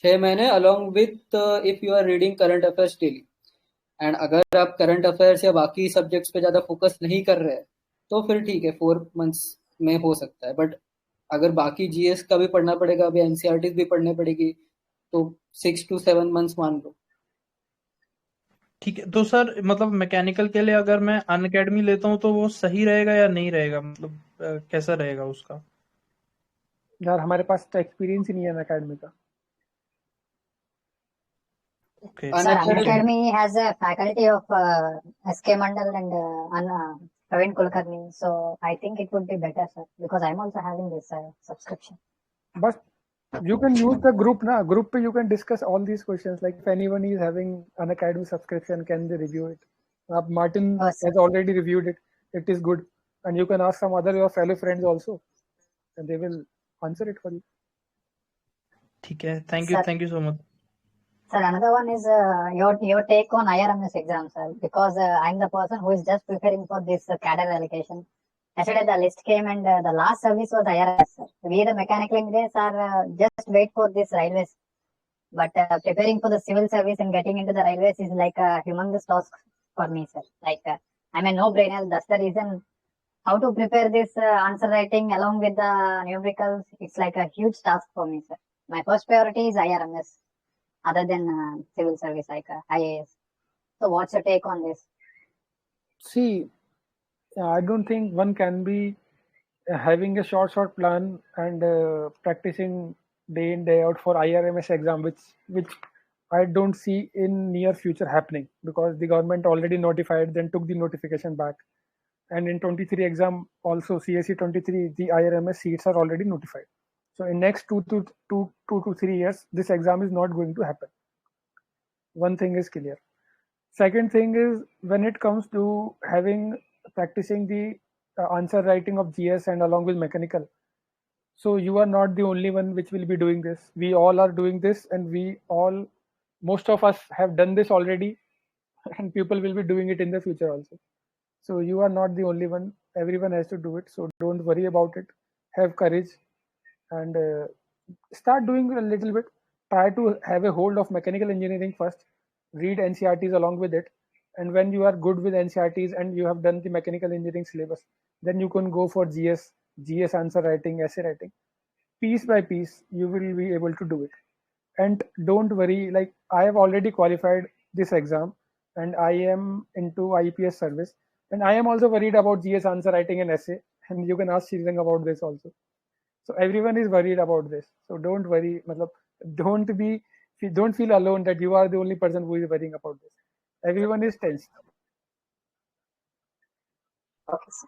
6 महीने along with if you are reading current affairs daily. And अगर आप करंट अफेयर्स या बाकी सब्जेक्ट्स पे ज़्यादा फोकस नहीं कर रहे हैं तो फिर ठीक है 4 मंथ्स में हो सकता है। बट अगर बाकी जीएस का भी पढ़ना पड़ेगा, अभी एनसीईआरटी भी पढ़नी पड़ेगी, तो 6 to 7 मंथ्स मान लो। ठीक है तो सर मतलब मैकेनिकल के लिए अगर मैं अनअकैडमी लेता हूँ तो वो सही रहेगा या नहीं रहेगा, मतलब कैसा रहेगा उसका? यार हमारे पास तो एक्सपीरियंस ही नहीं है अनअकैडमी का। Okay. Sir, Unacademy has a faculty of SK Mandal and Praveen Kulkarni, so I think it would be better, sir, because I'm also having this subscription. But you can use the group na, group pe you can discuss all these questions, like if anyone is having an academy subscription, can they review it? Martin has already reviewed it, it is good, and you can ask some other your fellow friends also and they will answer it for you. ठीक है, thank you so much. Sir, another one is your take on IRMS exam, sir, because I'm the person who is just preparing for this cadre allocation. yesterday the list came and the last service was IRS, sir. We the mechanical engineers are just wait for this railways. But preparing for the civil service and getting into the railways is like a humongous task for me, sir. Like I'm a no-brainer. That's the reason how to prepare this answer writing along with the numericals. It's like a huge task for me, sir. My first priority is IRMS, other than civil service like IAS. So, what's your take on this? See, I don't think one can be having a short plan and practicing day in day out for IRMS exam, which I don't see in near future happening, because the government already notified, then took the notification back, and in 23 exam also CSE 23 the IRMS seats are already notified. So in next 2 to 3 years, this exam is not going to happen. One thing is clear. Second thing is, when it comes to practicing the answer writing of GS and along with mechanical, so you are not the only one which will be doing this. We all are doing this, and most of us have done this already, and people will be doing it in the future also. So you are not the only one. Everyone has to do it. So don't worry about it. Have courage and start doing a little bit. Try to have a hold of mechanical engineering first. Read NCRTs along with it. And when you are good with NCRTs and you have done the mechanical engineering syllabus, then you can go for GS answer writing, essay writing. Piece by piece, you will be able to do it. And don't worry, like I have already qualified this exam and I am into IPS service. And I am also worried about GS answer writing and essay. And you can ask Shirang about this also. So everyone is worried about this. So don't worry. Don't feel alone that you are the only person who is worrying about this. Everyone is tense. Okay, sir.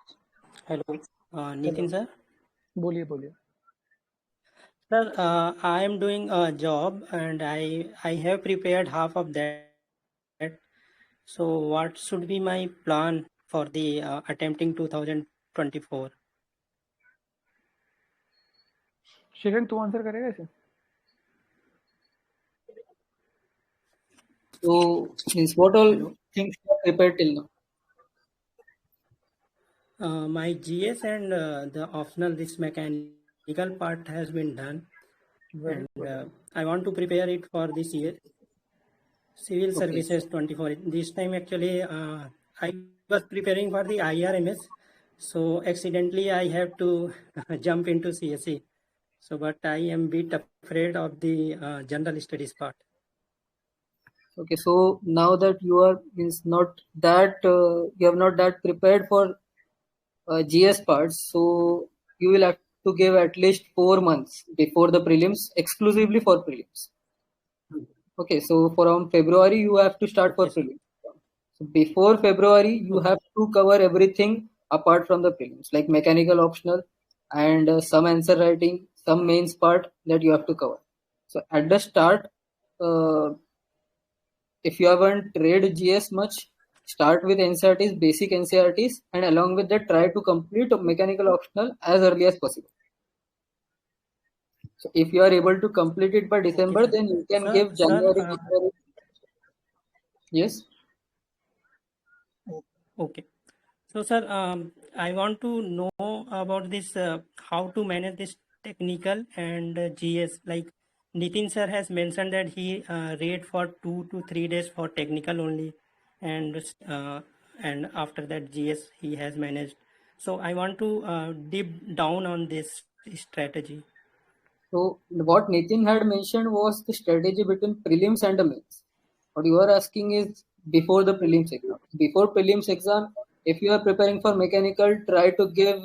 Hello, Nitin sir. बोलिए. Sir, I am doing a job and I have prepared half of that. So what should be my plan for the attempting 2024? Shirang, तू answer करेगा इसे? So, means what all things you are prepared till now? My GS and the optional this mechanical part has been done, Very and good. I want to prepare it for this year. Civil Okay. Services 24. This time actually I was preparing for the IRMS, so accidentally I have to jump into CSE. So, but I am bit afraid of the general studies part. Okay, so now that you are means not that you have not that prepared for GS parts, so you will have to give at least 4 months before the prelims, exclusively for prelims. Okay, so for around February you have to start for Okay, sir. prelims. So before February you Okay. have to cover everything apart from the prelims, like mechanical optional and some answer writing, some mains part that you have to cover. So at the start, if you haven't read GS much, start with NCRTs, basic NCRTs, and along with that, try to complete a mechanical optional as early as possible. So if you are able to complete it by December, Okay, sir. then you can Sir, give January. sir, February. Yes. okay. So, sir, I want to know about this how to manage this technical and GS. Like Nitin sir has mentioned that he read for 2 to 3 days for technical only, and after that GS he has managed. So I want to deep down on this strategy. So what Nitin had mentioned was the strategy between prelims and the mains. What you are asking is before the prelims exam. Before prelims exam, if you are preparing for mechanical, try to give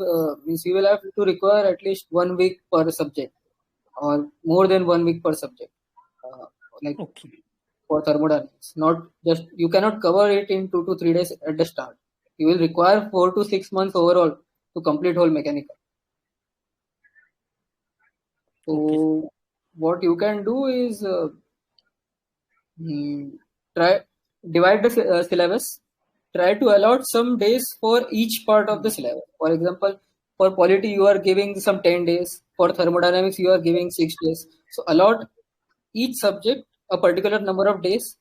means you will have to require at least 1 week per subject or more than 1 week per subject. Like Okay. for thermodynamics, not just you cannot cover it in 2 to 3 days at the start. You will require 4 to 6 months overall to complete whole mechanical. So Okay. what you can do is try divide the syllabus. Try to allot some days for each part of the syllabus. For example, for polity you are giving some 10 days. For thermodynamics you are giving 6 days. So allot each subject a particular number of days.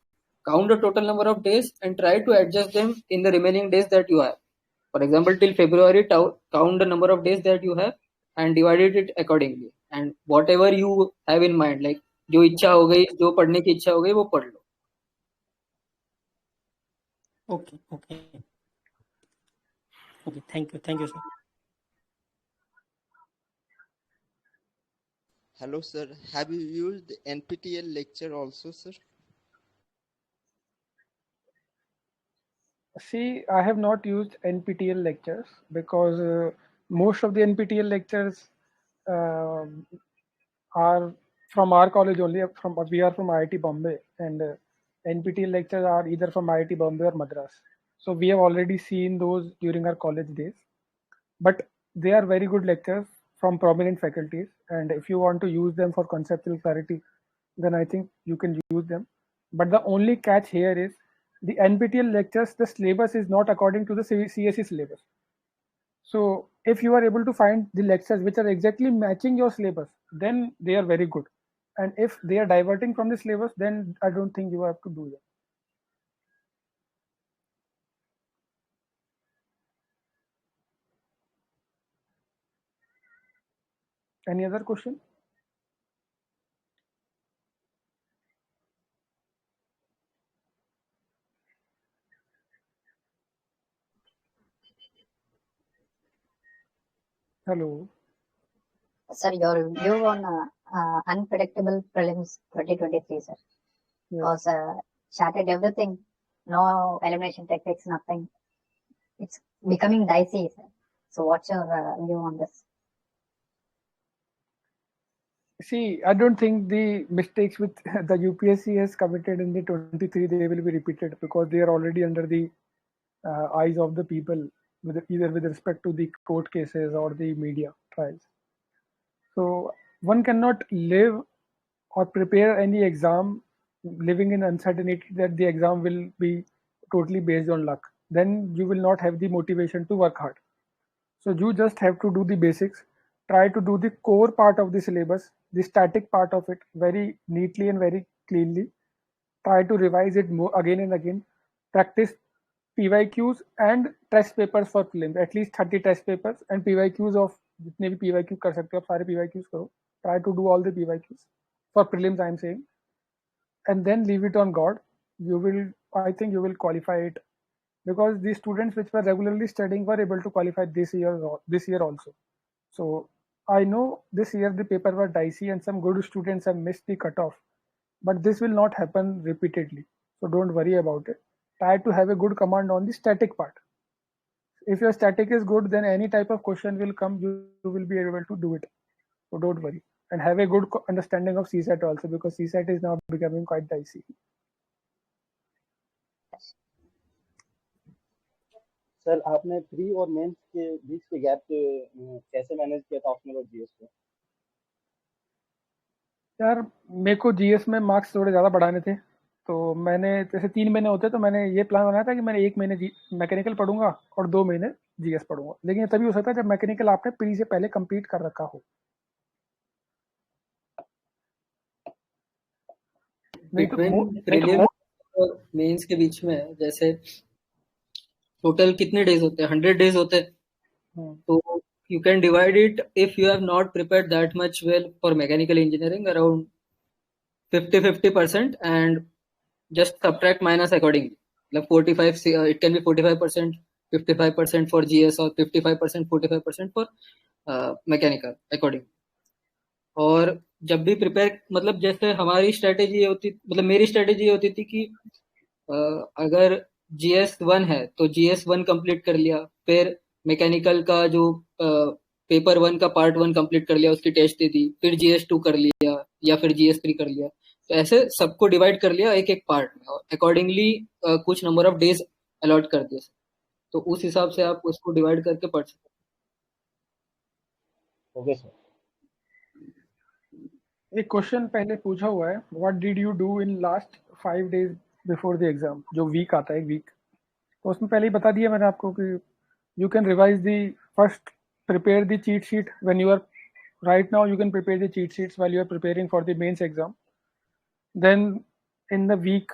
Count the total number of days and try to adjust them in the remaining days that you have. For example, till February, count the number of days that you have and divided it accordingly. And whatever you have in mind, like जो इच्छा हो गई, जो पढ़ने की इच्छा हो गई, वो पढ़ लो. Okay, okay. Okay, thank you, sir. Hello, sir. Have you used NPTEL lecture also, sir? See, I have not used NPTEL lectures because most of the NPTEL lectures are from our college only. We are from IIT Bombay, and NPTEL lectures are either from IIT Bombay or Madras. So we have already seen those during our college days. But they are very good lectures from prominent faculties, and if you want to use them for conceptual clarity, then I think you can use them. But the only catch here is the NPTEL lectures, the syllabus is not according to the CSE syllabus. So if you are able to find the lectures which are exactly matching your syllabus, then they are very good. And if they are diverting from the syllabus, then I don't think you have to do that. Any other question? Hello. Sir, your view on unpredictable prelims 2023, sir. Because started everything, no elimination techniques, nothing. It's becoming dicey, sir. So what's your view on this? See, I don't think the mistakes which the UPSC has committed in the 23 they will be repeated because they are already under the eyes of the people, either with respect to the court cases or the media trials. So one cannot live or prepare any exam living in uncertainty that the exam will be totally based on luck. Then you will not have the motivation to work hard. So you just have to do the basics, try to do the core part of the syllabus, the static part of it very neatly and very cleanly. Try to revise it more again and again. Practice PYQs and test papers for prelims. At least 30 test papers and PYQs of जितने भी PYQ कर सकते हो आप सारे PYQs करो. Try to do all the PYQs for prelims. I am saying, and then leave it on God. You will, I think, you will qualify it because the students which were regularly studying were able to qualify this year also. So I know this year the paper was dicey and some good students have missed the cutoff, but this will not happen repeatedly. So don't worry about it. Try to have a good command on the static part. If your static is good, then any type of question will come, you will be able to do it. So don't worry. And have a good understanding of CSAT also because CSAT is now becoming quite dicey. Sir आपने pre और mains के बीच के gap कैसे manage किया था optional और GS को? यार मेरे को जीएस में मार्क्स थोड़े ज़्यादा बढ़ाने थे, तो मैंने जैसे 3 महीने होते तो मैंने ये प्लान बनाया था कि मैंने 1 महीने मैकेनिकल पढ़ूंगा और 2 महीने जीएस पढ़ूंगा, लेकिन ये तभी हो सकता है जब मैकेनिकल आपने प्री से पहले कंप्लीट कर रखा हो. बिटवीन प्रीलिम्स और मेंस के बीच में जैसे टोटल कितने डेज होते हैं? 100 डेज होते हैं. तो you can divide it if you have not prepared that much well for mechanical engineering around 50-50% and just subtract minus accordingly. Like 45, it can be 45%, 55% for GS or 55%, 45% for mechanical accordingly. और जब भी prepare मतलब जैसे हमारी strategy होती मतलब मेरी strategy होती थी कि अगर GS1 है तो GS1 कंप्लीट कर लिया, फिर मैकेनिकल का जो पेपर 1 का पार्ट 1 कंप्लीट कर लिया, उसकी टेस्ट दे दी, फिर GS2 कर लिया या फिर GS3 कर लिया. तो ऐसे सबको डिवाइड कर लिया एक एक पार्ट में और अकॉर्डिंगली कुछ नंबर ऑफ डेज अलॉट कर दिए. तो उस हिसाब से आप उसको डिवाइड करके पढ़ सकते. Okay sir. एक क्वेश्चन पहले पूछा हुआ है, what did you do in last 5 days before the exam, जो वीक आता है वीक, तो उसमें पहले ही बता दिया मैंने आपको कि you can revise the first, prepare the cheat sheet when you are right now you can prepare the cheat sheets while you are preparing for the mains exam. Then in the week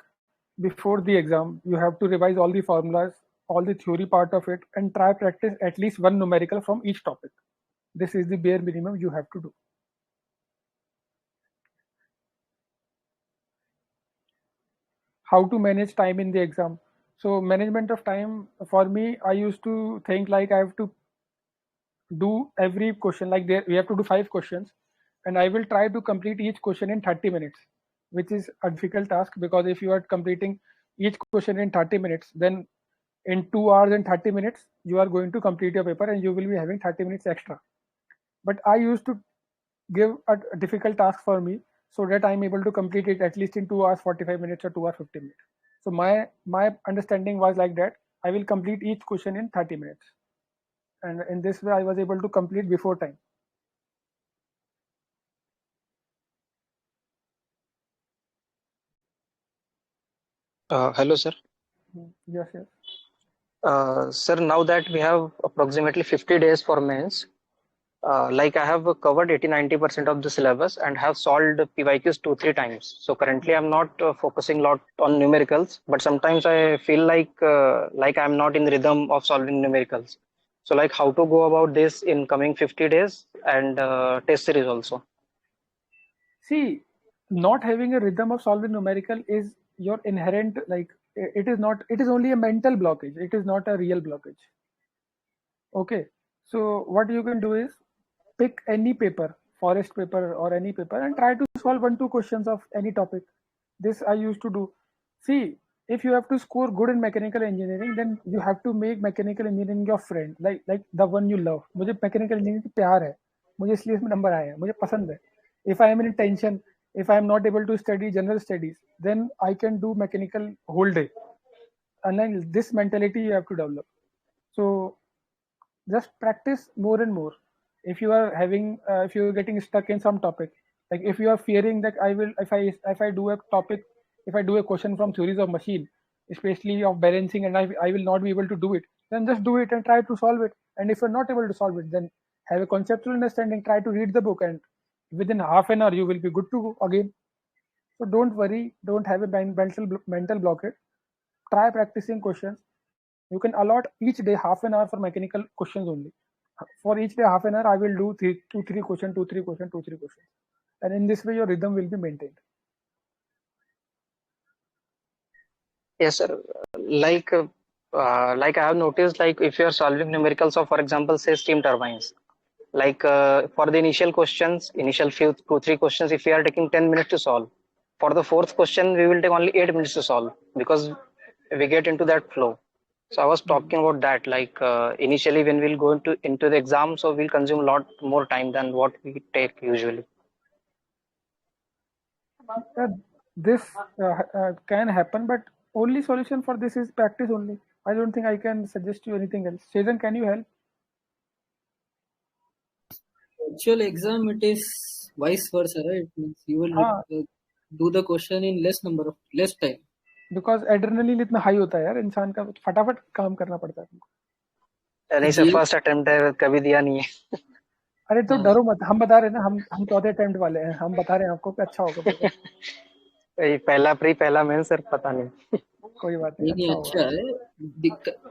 before the exam you have to revise all the formulas all the theory part of it, and try practice at least one numerical from each topic. This is the bare minimum you have to do. How to manage time in the exam? So management of time, for me, I used to think like I have to do every question, like there we have to do 5 questions, and I will try to complete each question in 30 minutes, which is a difficult task, because if you are completing each question in 30 minutes, then in 2 hours and 30 minutes you are going to complete your paper, and you will be having 30 minutes extra. But I used to give a difficult task for me, so that I'm able to complete it at least in 2 hours 45 minutes or 2 hours 50 minutes. So my understanding was like that I will complete each question in 30 minutes, and in this way I was able to complete before time. Hello, sir. Yes, yes. Sir, now that we have approximately 50 days for mains, like I have covered 80-90% of the syllabus and have solved PYQs 2-3 times. So currently I'm not focusing a lot on numericals, but sometimes I feel like I'm not in rhythm of solving numericals. So like how to go about this in coming 50 days and test series also. See, not having a rhythm of solving numerical is your inherent, like it is not, it is only a mental blockage, it is not a real blockage. Okay, so what you can do is pick any paper, forest paper or any paper, and try to solve 1-2 questions of any topic. This I used to do. See, if you have to score good in mechanical engineering, then you have to make mechanical engineering your friend, like the one you love. मुझे mechanical engineering से प्यार है, मुझे इसलिए इसमें number आए हैं, मुझे पसंद है. If I am in tension, if I am not able to study general studies, then I can do mechanical whole day. And then this mentality you have to develop. So just practice more and more. If you are having if you are getting stuck in some topic, like if you are fearing that I will, if I do a topic, if I do a question from theories of machine, especially of balancing, and I will not be able to do it, then just do it and try to solve it. And if you're not able to solve it, then have a conceptual understanding, try to read the book, and within half an hour you will be good to go again. So don't worry, don't have a mental blockade. Try practicing questions. You can allot each day half an hour for mechanical questions only. For each day half an hour, I will do 2-3 questions, 2-3 questions, 2-3 questions, and in this way your rhythm will be maintained. Yes, sir. Like I have noticed, like if you are solving numericals of, for example, say steam turbines, like for the initial questions, initial few 2-3 questions, if we are taking 10 minutes to solve, for the fourth question we will take only 8 minutes to solve, because we get into that flow. So I was talking about that, like initially when we'll go into the exam, so we'll consume a lot more time than what we take usually. This can happen, but only solution for this is practice only. I don't think I can suggest you anything else. Sejan, can you help? Actual exam, it is vice versa, right? It means you will do the question in less time. Because adrenaline इतना high होता है यार, इंसान का फटाफट काम करना पड़ता है तुमको. नहीं सर, फर्स्ट अटेम्प्ट है, कभी दिया नहीं है. अरे तो डरो मत, हम बता रहे हैं ना, हम चौथे अटेम्प्ट वाले हैं, हम बता रहे हैं आपको कि अच्छा होगा पेपर. पहला मेन सर, पता नहीं. कोई बात नहीं, नहीं अच्छा है.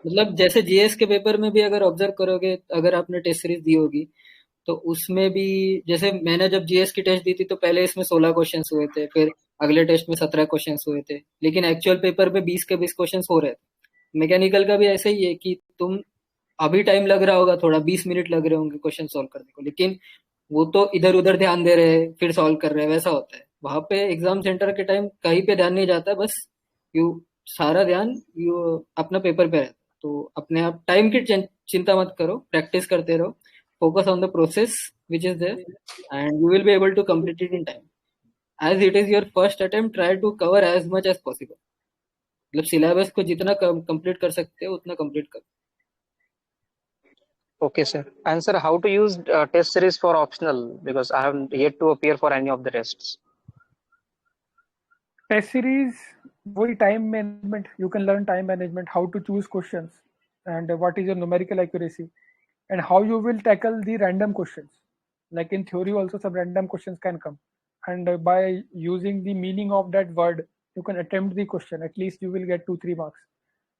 मतलब जैसे जीएस के पेपर में भी अगर ऑब्जर्व करोगे, अगर आपने टेस्ट सीरीज दी होगी, तो उसमें भी जैसे मैंने जब जीएस की टेस्ट दी थी, तो पहले इसमें 16 क्वेश्चंस हुए थे, फिर अगले टेस्ट में 17 क्वेश्चंस हुए थे, लेकिन एक्चुअल पेपर पे 20 के 20 क्वेश्चंस हो रहे थे. मैकेनिकल का भी ऐसे ही है कि तुम अभी टाइम लग रहा होगा, थोड़ा 20 मिनट लग रहे होंगे क्वेश्चन सॉल्व करने को, लेकिन वो तो इधर उधर ध्यान दे रहे हैं, फिर सॉल्व कर रहे हैं, वैसा होता है. वहां पे एग्जाम सेंटर के टाइम कहीं पे ध्यान नहीं जाता, बस यू सारा ध्यान यू अपना पेपर पे रहता है. तो अपने आप टाइम की चिंता मत करो, प्रैक्टिस करते रहो, focus on the process which is there, and you will be able to complete it in time. As it is your first attempt, try to cover as much as possible. मतलब syllabus को जितना complete कर सकते हो उतना complete करो. Okay, sir. And sir, how to use test series for optional? Because I have yet to appear for any of the tests. Test series, वही time management. You can learn time management, how to choose questions, and what is your numerical accuracy, and how you will tackle the random questions. Like in theory also some random questions can come, and by using the meaning of that word, you can attempt the question. At least you will get 2-3 marks.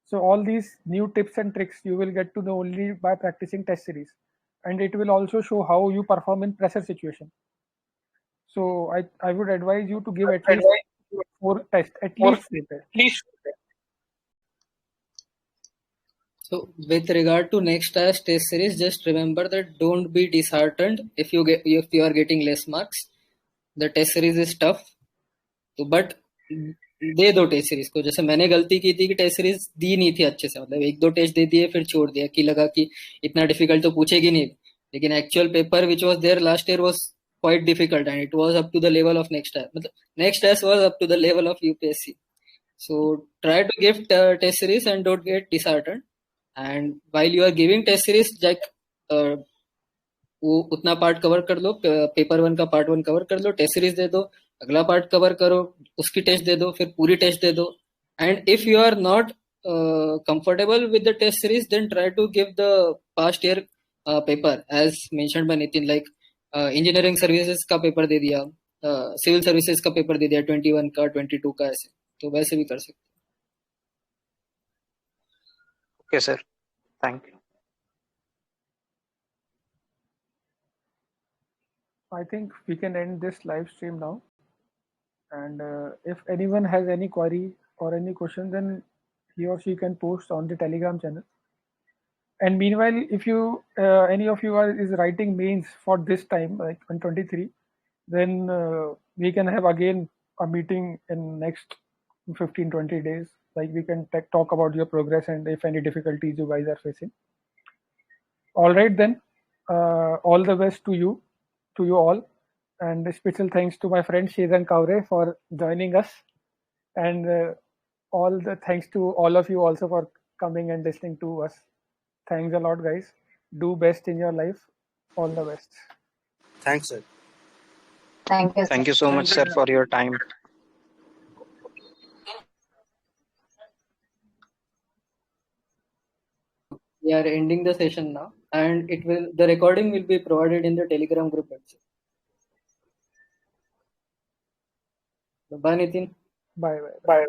So all these new tips and tricks you will get to know only by practicing test series, and it will also show how you perform in pressure situation. So I would advise you to give at least 4 tests, at least 4 tests. So with regard to next test series, just remember that don't be disheartened if you are getting less marks. The test series is tough, तो but they दो test series को. जैसे मैंने गलती की थी कि test series दी नहीं थी अच्छे से, मतलब 1-2 टेस्ट दे दिए फिर छोड़ दिया कि लगा कि इतना डिफिकल्ट तो पूछेगी नहीं, लेकिन actual paper which was there last year was quite difficult and it was up to the level of next test. Next test was up to the level of UPSC. So try to give test series and don't get disheartened. And while you are giving test series, like वो उतना part cover कर लो, paper 1 का part 1 cover कर लो, test series दे दो, अगला part cover करो, उसकी test दे दो, फिर पूरी टेस्ट दे दो. And if you are not comfortable with the test series, then try to give the past year paper as mentioned by Nitin, like engineering services का पेपर दे दिया, सिविल सर्विसेज का पेपर दे दिया 21 का 22 का, ऐसे तो वैसे भी कर सकते. Okay, sir. Thank you. I think we can end this live stream now. And if anyone has any query or any question, then he or she can post on the Telegram channel. And meanwhile, if you any of you is writing mains for this time, like 123, then we can have again a meeting in next 15-20 days. Like we can talk about your progress and if any difficulties you guys are facing. All right then, all the best to you all, and a special thanks to my friend Shezan Kaure for joining us, and all the thanks to all of you also for coming and listening to us. Thanks a lot, guys. Do best in your life. All the best. Thanks, sir. Thank you, sir. Thank you so much, sir, for your time. We are ending the session now, and the recording will be provided in the Telegram group also. Bye, Nitin. Bye.